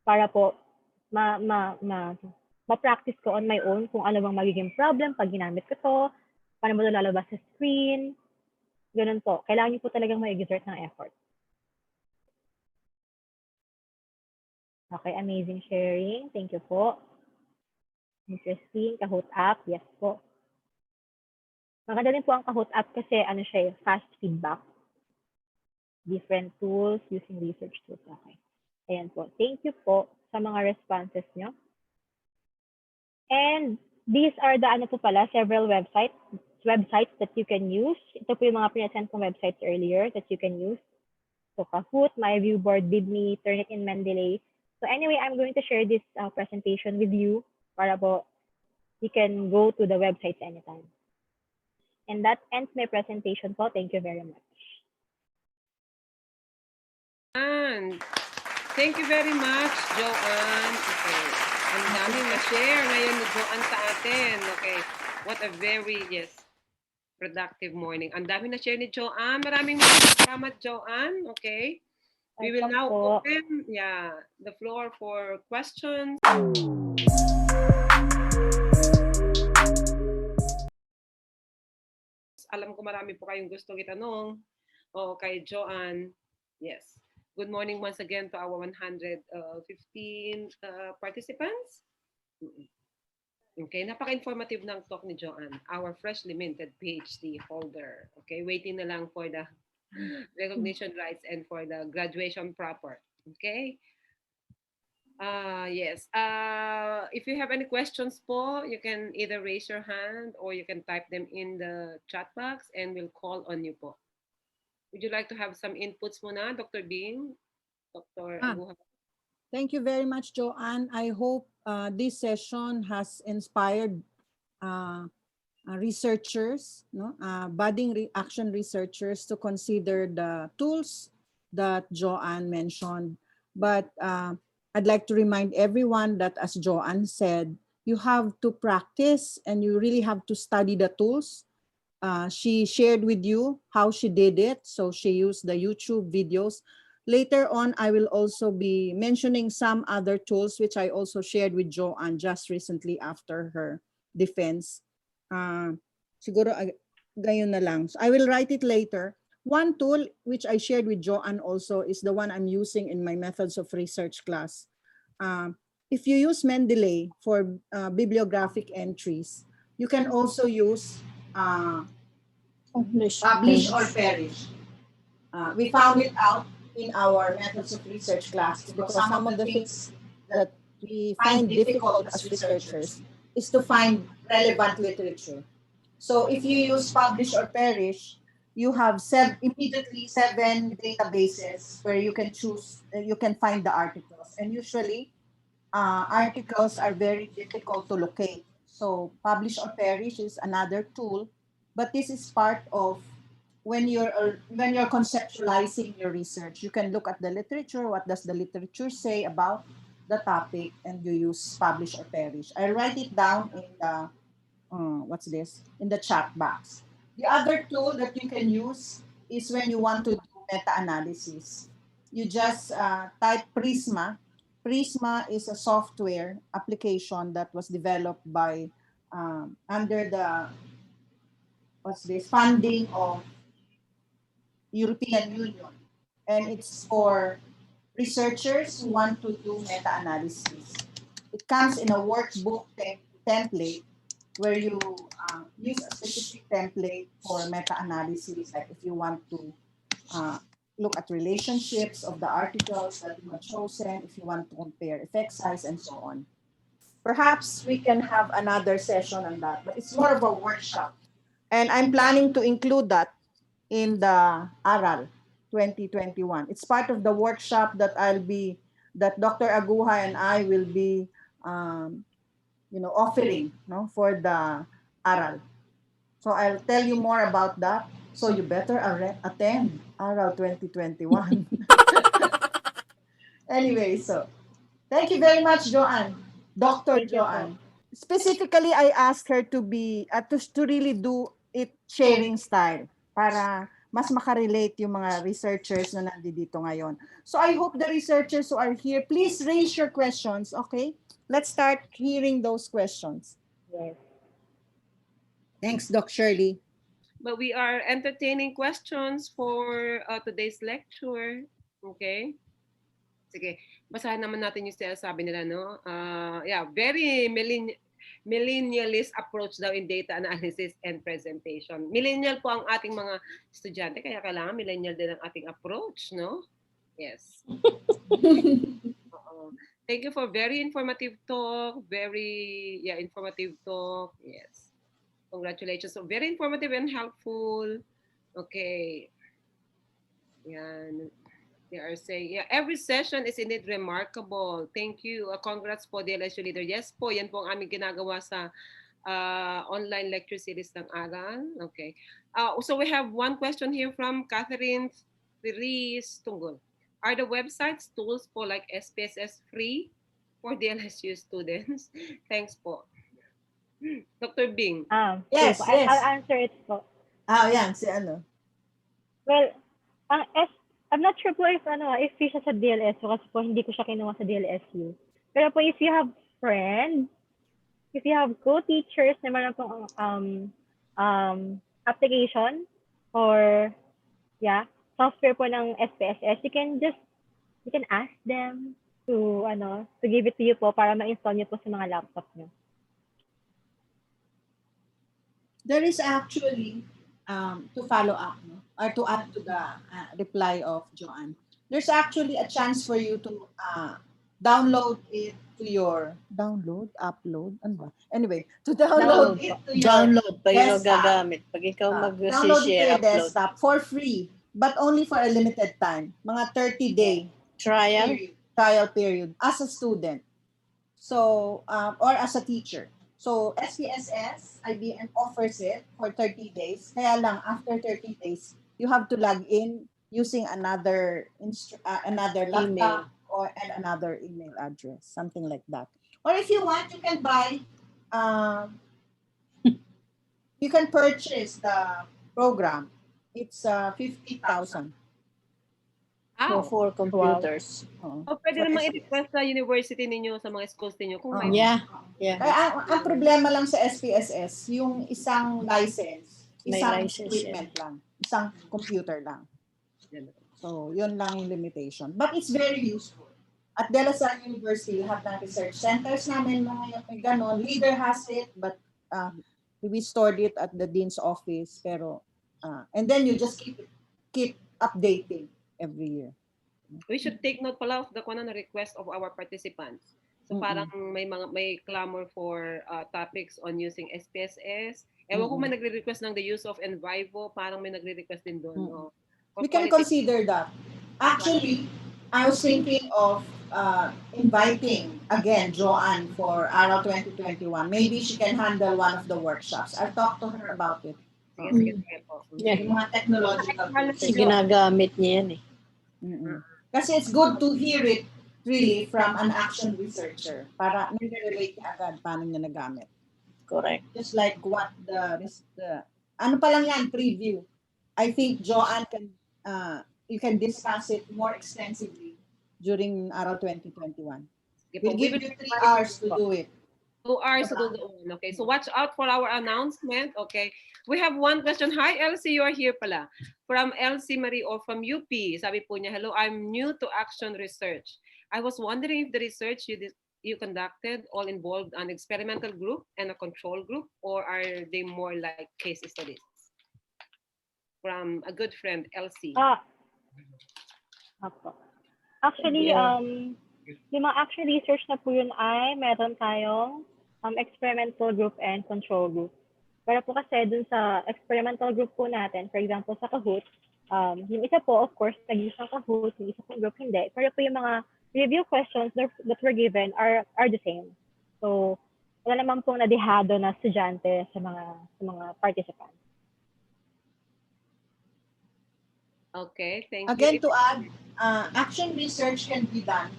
para po ma-practice ko on my own kung ano bang magiging problem pag ginamit ko to, paano mo ito lalabas sa screen, ganun po. Kailangan niyo po talagang mag-exert ng effort. Okay, amazing sharing. Thank you po. Interesting. KAHOOT app. Yes po. Maganda din po ang KAHOOT app kasi fast feedback. Different tools using research tools. Okay. Ayan po. Thank you po sa mga responses nyo. And these are the several websites that you can use. Ito po yung mga present kong websites earlier that you can use. So KAHOOT, myviewboard, bibme, Turnitin and Mendeley. So anyway, I'm going to share this presentation with you para po you can go to the websites anytime. And that ends my presentation po. Thank you very much. And thank you very much, Joanne. Okay. Ang daming na-share ngayon ni Joanne sa atin. Okay. What a very, yes. productive morning. Ang dami na share ni Joanne. Maraming salamat, Joanne. Okay. We will now open the floor for questions. Alam ko marami po kayong gustong itanong kay Joanne. Yes. Good morning once again to our 115 participants. Okay, napaka-informative ng talk ni Joanne, our freshly minted PhD holder. Okay, waiting na lang for the recognition rights and for the graduation proper. Okay. Yes. If you have any questions po, you can either raise your hand or you can type them in the chat box and we'll call on you po. Would you like to have some inputs muna, Dr. Bing? Dr. Aguha? Thank you very much, Joanne. I hope this session has inspired researchers, budding action researchers to consider the tools that Joanne mentioned. But I'd like to remind everyone that, as Joanne said, you have to practice and you really have to study the tools. She shared with you how she did it. So she used the YouTube videos. Later on, I will also be mentioning some other tools which I also shared with Joanne just recently after her defense. Siguro gayon na lang. So I will write it later. One tool which I shared with Joanne also is the one I'm using in my methods of research class. If you use Mendeley for bibliographic entries, you can also use publish or perish. We found it out in our methods of research class because some of the things that we find difficult as researchers is to find relevant literature. So if you use publish or perish, you have immediately 7 databases where you can choose, you can find the articles. And usually, articles are very difficult to locate. So publish or perish is another tool, but this is part of when you're conceptualizing your research. You can look at the literature. What does the literature say about the topic, and you use publish or perish. I write it down in the in the chat box. The other tool that you can use is when you want to do meta-analysis. You just type Prisma. Prisma is a software application that was developed by under the funding of European Union, and it's for researchers who want to do meta-analysis. It comes in a workbook template where you use a specific template for meta-analysis, like if you want to look at relationships of the articles that you have chosen, if you want to compare effect size and so on. Perhaps we can have another session on that, but it's more of a workshop. And I'm planning to include that in the ARAL 2021. It's part of the workshop that that Dr. Aguha and I will be offering for the ARAL. So I'll tell you more about that. So you better attend ARAL 2021. Anyway, so thank you very much, Joanne. Dr. Joanne. Specifically, I asked her to be to really do it sharing style para mas makarelate yung mga researchers na nandito ngayon. So I hope the researchers who are here, please raise your questions, okay? Let's start hearing those questions. Yes. Thanks, Doc Shirley. But we are entertaining questions for today's lecture. Okay? Sige, basahin naman natin yung sinasabi nila, no? Very millennialist approach daw in data analysis and presentation. Millennial po ang ating mga estudyante, kaya kailangan millennial din ang ating approach, no? Yes. Thank you for very informative talk. Very, informative talk. Yes. Congratulations. So very informative and helpful. Okay. Yan. They are saying, every session is indeed remarkable. Thank you. Congrats po, dear lecture leader. Yes po, yan po ang aming ginagawa sa online lecture series ng ARAL. Okay. So we have one question here from Catherine Therese Tunggol. Are the websites tools po like SPSS free for the LSU students? Thanks po. Dr. Bing. Yes. I'll answer it po. Yan, si ano. Well, ang I'm not sure po if free siya sa DLSU kasi po hindi ko siya kinuha sa DLSU. Pero po if you have friends, if you have co-teachers na meron pong application or software po ng SPSS, you can ask them to give it to you po para ma-install niyo po sa mga laptop niyo. There is actually to follow up, no? Or to add to the reply of Joanne. There's actually a chance for you to download it to your upload, ano ba? Anyway, to download it to your Download pag ikaw desktop. gagamit. Pag ikaw download it to mag-share, your upload. desktop for free, but only for a limited time. Mga 30-day trial period as a student. So, or as a teacher. So, SPSS, IBM offers it for 30 days. Kaya lang, after 30 days, you have to log in using another laptop and another email address, something like that. Or if you want, you can buy, you can purchase the program. It's 50,000. For 4 computers. Pwede naman i-request sa university ninyo, sa mga schools ninyo. Kung may Yeah. Ang problema lang sa SPSS, yung isang license, May isang license equipment lang, isang computer lang. So, yun lang yung limitation. But it's very useful. At De La Salle University, lahat ng research centers namin, mga ganon, leader has it, but we stored it at the dean's office. Pero, and then you just keep updating every year. We should take note pala of the request of our participants. So parang may clamor for topics on using SPSS. Ewan ko man nagre-request ng the use of Envivo, parang may nagre-request din doon. No? We can consider that. Actually, I was thinking of inviting again Joanne for Aral 2021. Maybe she can handle one of the workshops. I'll talk to her about it. Sige po. Yung mga technological tools. Ginagamit niya yan eh. Kasi it's good to hear it really from an action researcher para nire-relate niya agad paano niya nagamit. Correct. Just like what ano pa lang yan, preview. I think Joanne you can discuss it more extensively during Aral 2021. We'll give you 3 hours to do it. 2 hours to do the one. Okay, so watch out for our announcement. Okay, we have one question. Hi, Elsie, you are here pala. From Elsie Marie or from UP. Sabi po niya, hello, I'm new to action research. I was wondering if the research you conducted all involved an experimental group and a control group, or are they more like case studies? From a good friend, Elsie. Actually, yung mga action research na po yun ay meron tayong experimental group and control group. Pero po kasi dun sa experimental group po natin, for example sa KAHOOT, yung isa po, of course, nag-use ng KAHOOT, yung isa pong group hindi. Pero po yung mga review questions that were given are the same. So, wala naman pong nadihado na estudyante sa mga participants. Okay, thank you. Again, to add, action research can be done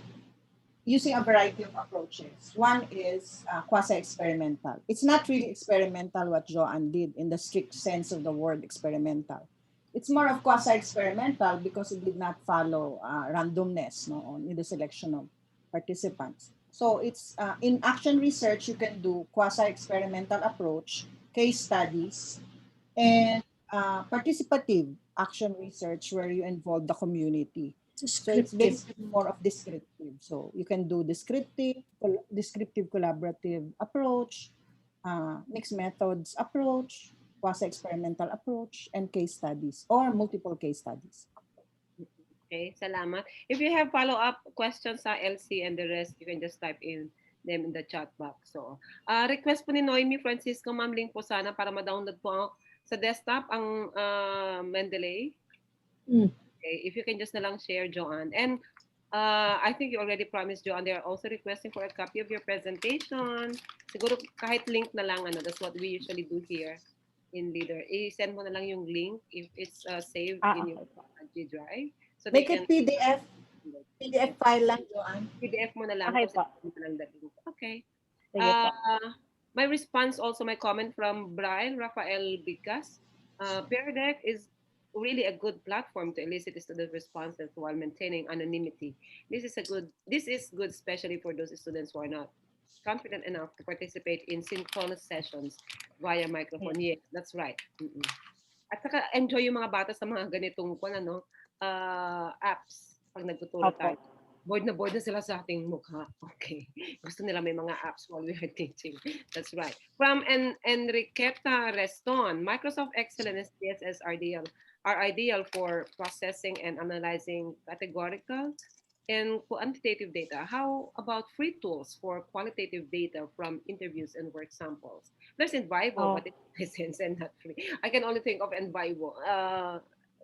using a variety of approaches. One is quasi-experimental. It's not really experimental what Joanne did in the strict sense of the word experimental. It's more of quasi-experimental because it did not follow randomness in the selection of participants. So it's in action research, you can do quasi-experimental approach, case studies, and participative action research where you involve the community. So it's basically more of descriptive. So you can do descriptive, collaborative approach, mixed methods approach, quasi-experimental approach, and case studies or multiple case studies. Okay, salamat. If you have follow-up questions sa LC and the rest, you can just type in them in the chat box. So, request po ni Noemi Francisco, ma'am, link po sana para ma-download po sa desktop ang Mendeley. Okay, if you can just na lang share, Joanne. And I think you already promised, Joanne, they are also requesting for a copy of your presentation. Siguro kahit link na lang, that's what we usually do here in Leader. I-send mo na lang yung link if it's saved in your G Drive. So make it PDF file lang, Joanne. PDF mo na lang. Okay po. Okay. Sige po. My response also, my comment from Brian Rafael Bigas. Peardeck is really a good platform to elicit student responses while maintaining anonymity. This is good, especially for those students who are not confident enough to participate in synchronous sessions via microphone. Yes, that's right. Mm-mm. At saka enjoy yung mga bata sa mga ganitong apps pag nagtuturo tayo. Opo. Bored na sila sa ating mukha. Okay. Gusto nila may mga apps while we are teaching. That's right. From Enriqueta Reston, Microsoft Excel and SPSS are ideal for processing and analyzing categorical and quantitative data. How about free tools for qualitative data from interviews and work samples? There's Envivo, Oh, but it's licensed and not free. I can only think of Envivo.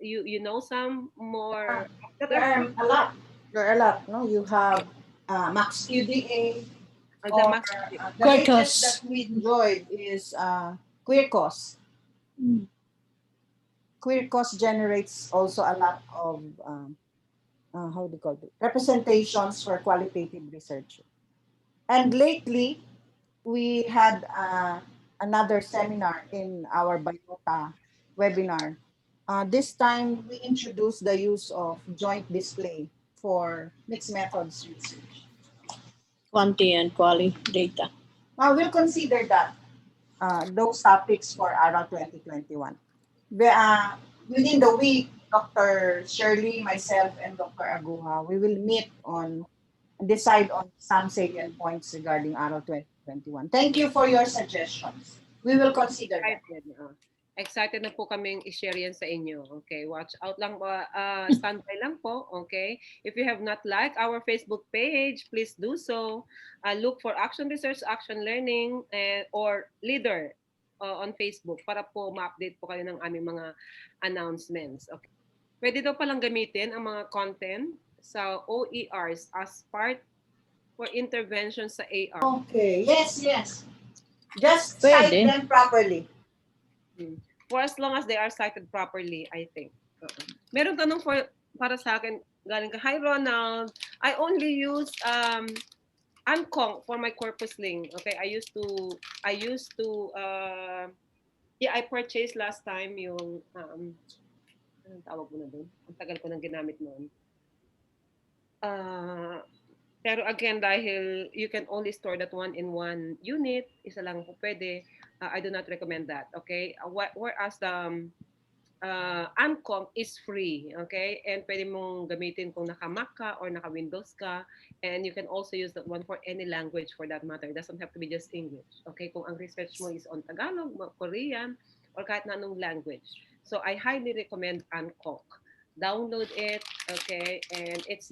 You know some more that There are are free? a lot. There are a lot. No, you have Max QDA, The or Max. the latest that we enjoyed is QueerCos. QueerCos generates also a lot of how do you call it, representations for qualitative research. And lately, we had another seminar in our Biota webinar. This time, we introduced the use of joint display for mixed methods research. Quanti and quali data. Now, we'll consider that, those topics for ARA 2021. Within the week, Dr. Shirley, myself, and Dr. Aguha, we will meet on decide on some salient points regarding ARA 2021. Thank you for your suggestions. We will consider that. Excited. Excited na po kaming i-share yan sa inyo. Okay, watch out lang po. Standby lang po. Okay. If you have not liked our Facebook page, please do so. Look for Action Research, Action Learning, or Leader on Facebook para po ma-update po kayo ng aming mga announcements. Okay. Pwede daw palang gamitin ang mga content sa OERs as part for intervention sa AR. Okay. Yes. Just Pwede. cite them properly. For as long as they are cited properly, I think. Meron tanong para sa akin, galing ka, hi Ronald, I only use Ancong for my corpus link. Okay, I purchased last time yung, anong tawag mo na doon? Ang tagal ko nang ginamit noon. Pero again, dahil you can only store that one in one unit, isa lang po pwede, I do not recommend that, okay? Whereas the Ancom is free, okay? And pwede mong gamitin kung naka-Mac ka or naka-Windows ka. And you can also use that one for any language for that matter. It doesn't have to be just English, okay? Kung ang research mo is on Tagalog, Korean, or kahit na anong language. So I highly recommend Ancom. Download it, okay? And it's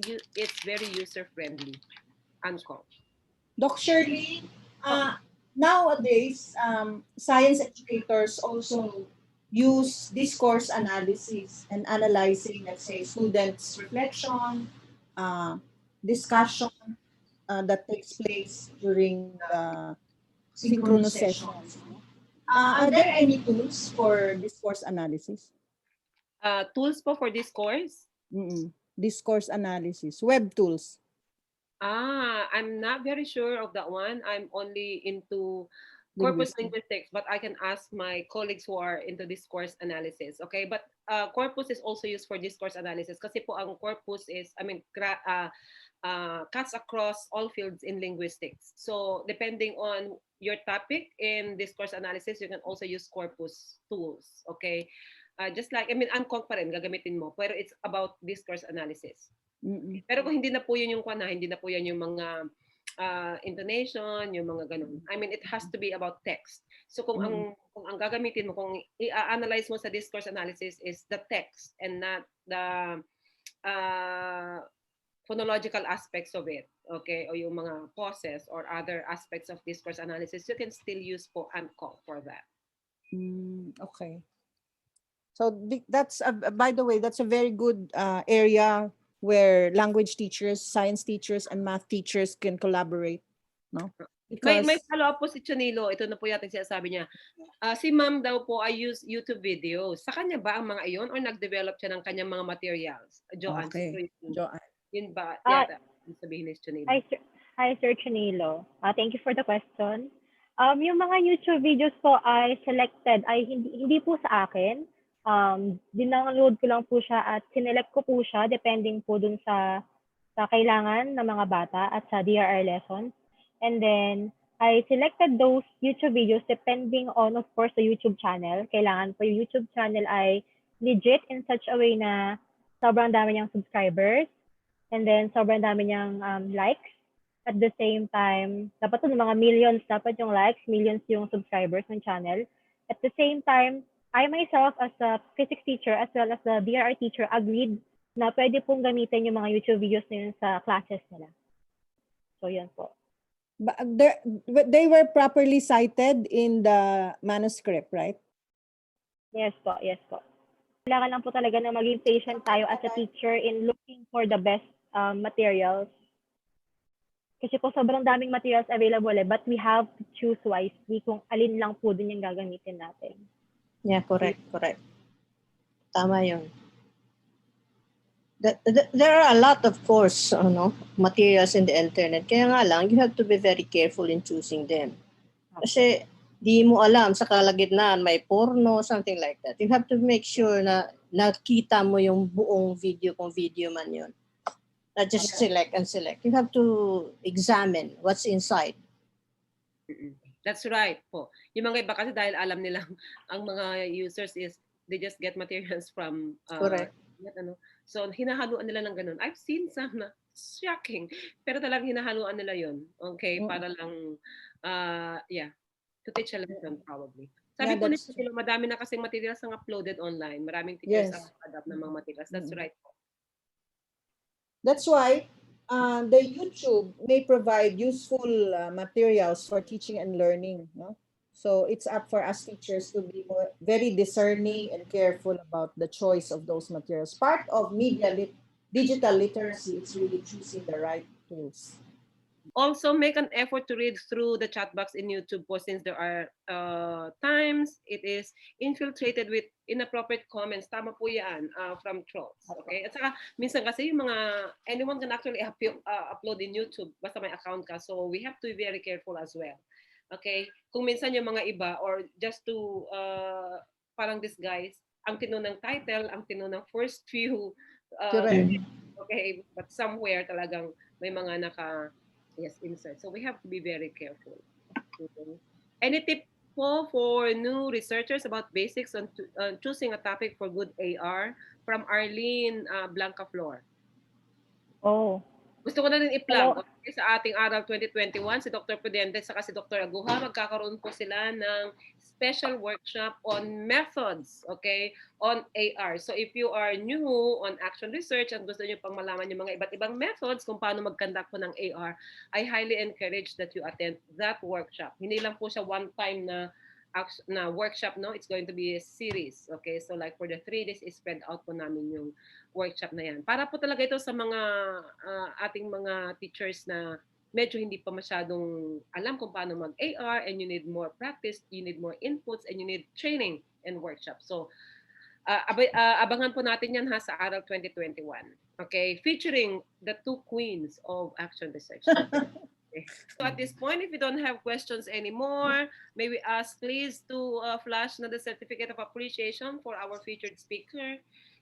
very user-friendly. Ancom. Dr. Shirley, nowadays, science educators also use discourse analysis and analyzing, let's say, students' reflection, discussion that takes place during the synchronous sessions. Are there any tools for discourse analysis? Tools po for this course? Discourse analysis, web tools. I'm not very sure of that one. I'm only into corpus linguistics, but I can ask my colleagues who are into discourse analysis. Okay, but corpus is also used for discourse analysis kasi po ang corpus is, cuts across all fields in linguistics. So depending on your topic in discourse analysis, you can also use corpus tools. Okay, just like, Ancom pa rin gagamitin mo, pero it's about discourse analysis. Pero kung hindi na po yun yung hindi na po yan yung mga intonation, yung mga ganun. It has to be about text. So kung ang gagamitin mo, kung i-analyze mo sa discourse analysis is the text and not the phonological aspects of it, okay, o yung mga pauses or other aspects of discourse analysis, you can still use po Ancom for that. Okay. So that's, by the way, that's a very good area where language teachers, science teachers, and math teachers can collaborate, no? Because may follow-up po si Chonilo. Ito na po yata sinasabi niya. Si ma'am daw po, I use YouTube videos. Sa kanya ba ang mga iyon or nag-develop siya ng kanyang mga materials? Joanne. Okay. Joanne. Yun ba? Yata, sabihin ni Chonilo. Hi, Sir Chanilo. Thank you for the question. Yung mga YouTube videos po ay selected, ay hindi po sa akin. Dinownload ko lang po siya at sinelect ko po siya depending po dun sa kailangan ng mga bata at sa DRR lessons. And then, I selected those YouTube videos depending on, of course, the YouTube channel. Kailangan po yung YouTube channel ay legit in such a way na sobrang dami niyang subscribers and then sobrang dami niyang likes. At the same time, dapat yung mga millions, dapat yung likes, millions yung subscribers ng channel. At the same time, I myself as a physics teacher as well as the DRR teacher agreed na pwede pong gamitin yung mga YouTube videos na yun sa classes nila. So, yun po. But they were properly cited in the manuscript, right? Yes po, yes po. Kailangan lang po talaga na maging patient tayo as a teacher in looking for the best materials. Kasi po sobrang daming materials available but we have to choose wisely kung alin lang po din yung gagamitin natin. Yeah, correct. Tama yun. There are a lot of course, materials in the internet. Kaya nga lang, you have to be very careful in choosing them. Kasi di mo alam sa kalagitnaan may porno, something like that. You have to make sure na nakita mo yung buong video kung video man yun. Not just select and select. You have to examine what's inside. That's right po. Yung mga iba kasi dahil alam nilang ang mga users is they just get materials from Correct. So hinahaluan nila ng ganun. I've seen some na shocking. Pero talagang hinahaluan nila yun. Okay, para lang to teach a lesson probably. Sabi ko nila, madami na kasing materials ang uploaded online. Maraming teachers ang adapt ng mga materials. That's right po. That's why the YouTube may provide useful materials for teaching and learning. No? So it's up for us teachers to be very discerning and careful about the choice of those materials. Part of digital literacy is really choosing the right tools. Also, make an effort to read through the chat box in YouTube po since there are times it is infiltrated with inappropriate comments. Tama po yan from trolls. Okay? At saka, minsan kasi yung mga, anyone can actually upload in YouTube basta may account ka. So, we have to be very careful as well. Okay? Kung minsan yung mga iba or just to parang disguise, ang tinunang title, ang tinunang first few. Okay? But somewhere talagang may mga insert. So we have to be very careful. Any tip po for new researchers about basics on choosing a topic for good AR from Arlene Blanca Flor? Oh. Gusto ko na rin i-plug. Okay, sa ating aral 2021, si Dr. Prudente saka si Dr. Aguha, magkakaroon po sila ng special workshop on methods, okay, on AR. So if you are new on action research and gusto niyo pang malaman yung mga iba't ibang methods kung paano mag-conduct po ng AR, I highly encourage that you attend that workshop. Hindi lang po siya one time na workshop, no? It's going to be a series. Okay, so like for the 3 days, spread out po namin yung workshop na yan. Para po talaga ito sa mga ating mga teachers na medyo hindi pa masyadong alam kung paano mag-AR and you need more practice, you need more inputs, and you need training and workshop. So, abangan po natin yan sa Aral 2021. Okay, featuring the 2 queens of action research. So at this point, if you don't have questions anymore, may we ask please to flash the certificate of appreciation for our featured speaker.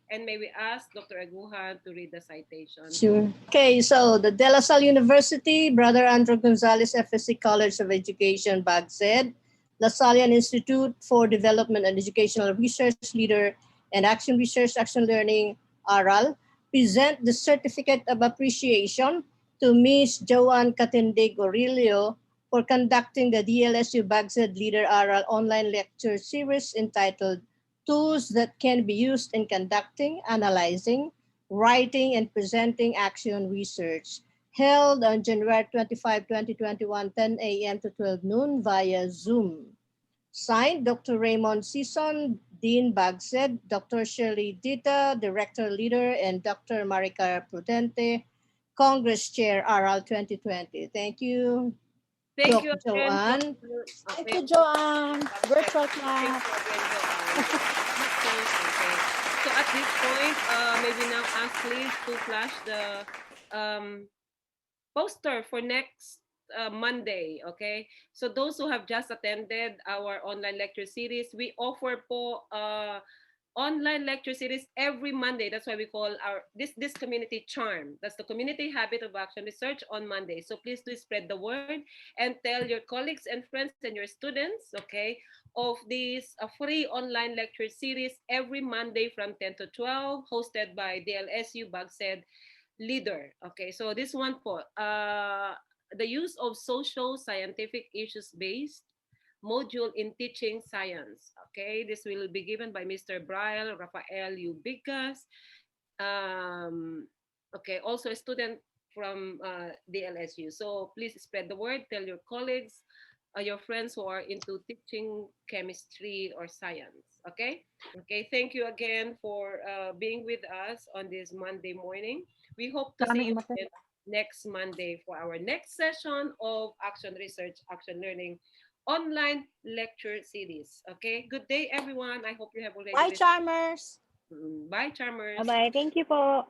And may we ask Dr. Aguha to read the citation. Sure. Okay, so the De La Salle University, Brother Andrew Gonzalez, FSC College of Education, BAGSED, La Sallian Institute for Development and Educational Research Leader and Action Research, Action Learning, ARAL, present the certificate of appreciation to Ms. Joanne Catendig Orilio for conducting the DLSU BAGSED Leader ARAL online lecture series entitled Tools that can be used in conducting, analyzing, writing, and presenting action research, held on January 25, 2021, 10 a.m. to 12 noon via Zoom. Signed, Dr. Raymond Sison, Dean BAGSED, Dr. Shirley Dita, Director Leader, and Dr. Maricar Prudente, Congress Chair, RL 2020. Thank you. Thank you, Joanne. Thank you, Joanne. Virtual class. So at this point, maybe now ask please to flash the poster for next Monday, okay? So those who have just attended our online lecture series, we offer po online lecture series every Monday. That's why we call our this community charm. That's the community habit of action research on Monday. So please do spread the word and tell your colleagues and friends and your students, okay, of this free online lecture series every Monday from 10 to 12, hosted by DLSU Bagsed Leader. Okay, so this one po, the use of social scientific issues based module in teaching science. Okay, this will be given by Mr. Brian Rafael Ubigas. Okay, also a student from the LSU. So please spread the word, tell your colleagues, your friends who are into teaching chemistry or science. Okay, okay, thank you again for being with us on this Monday morning. We hope to see you again next Monday for our next session of Action Research, Action Learning online lecture series. Okay, good day everyone. I hope you have already Bye, Charmers. Bye, Charmers. Bye-bye. Thank you po.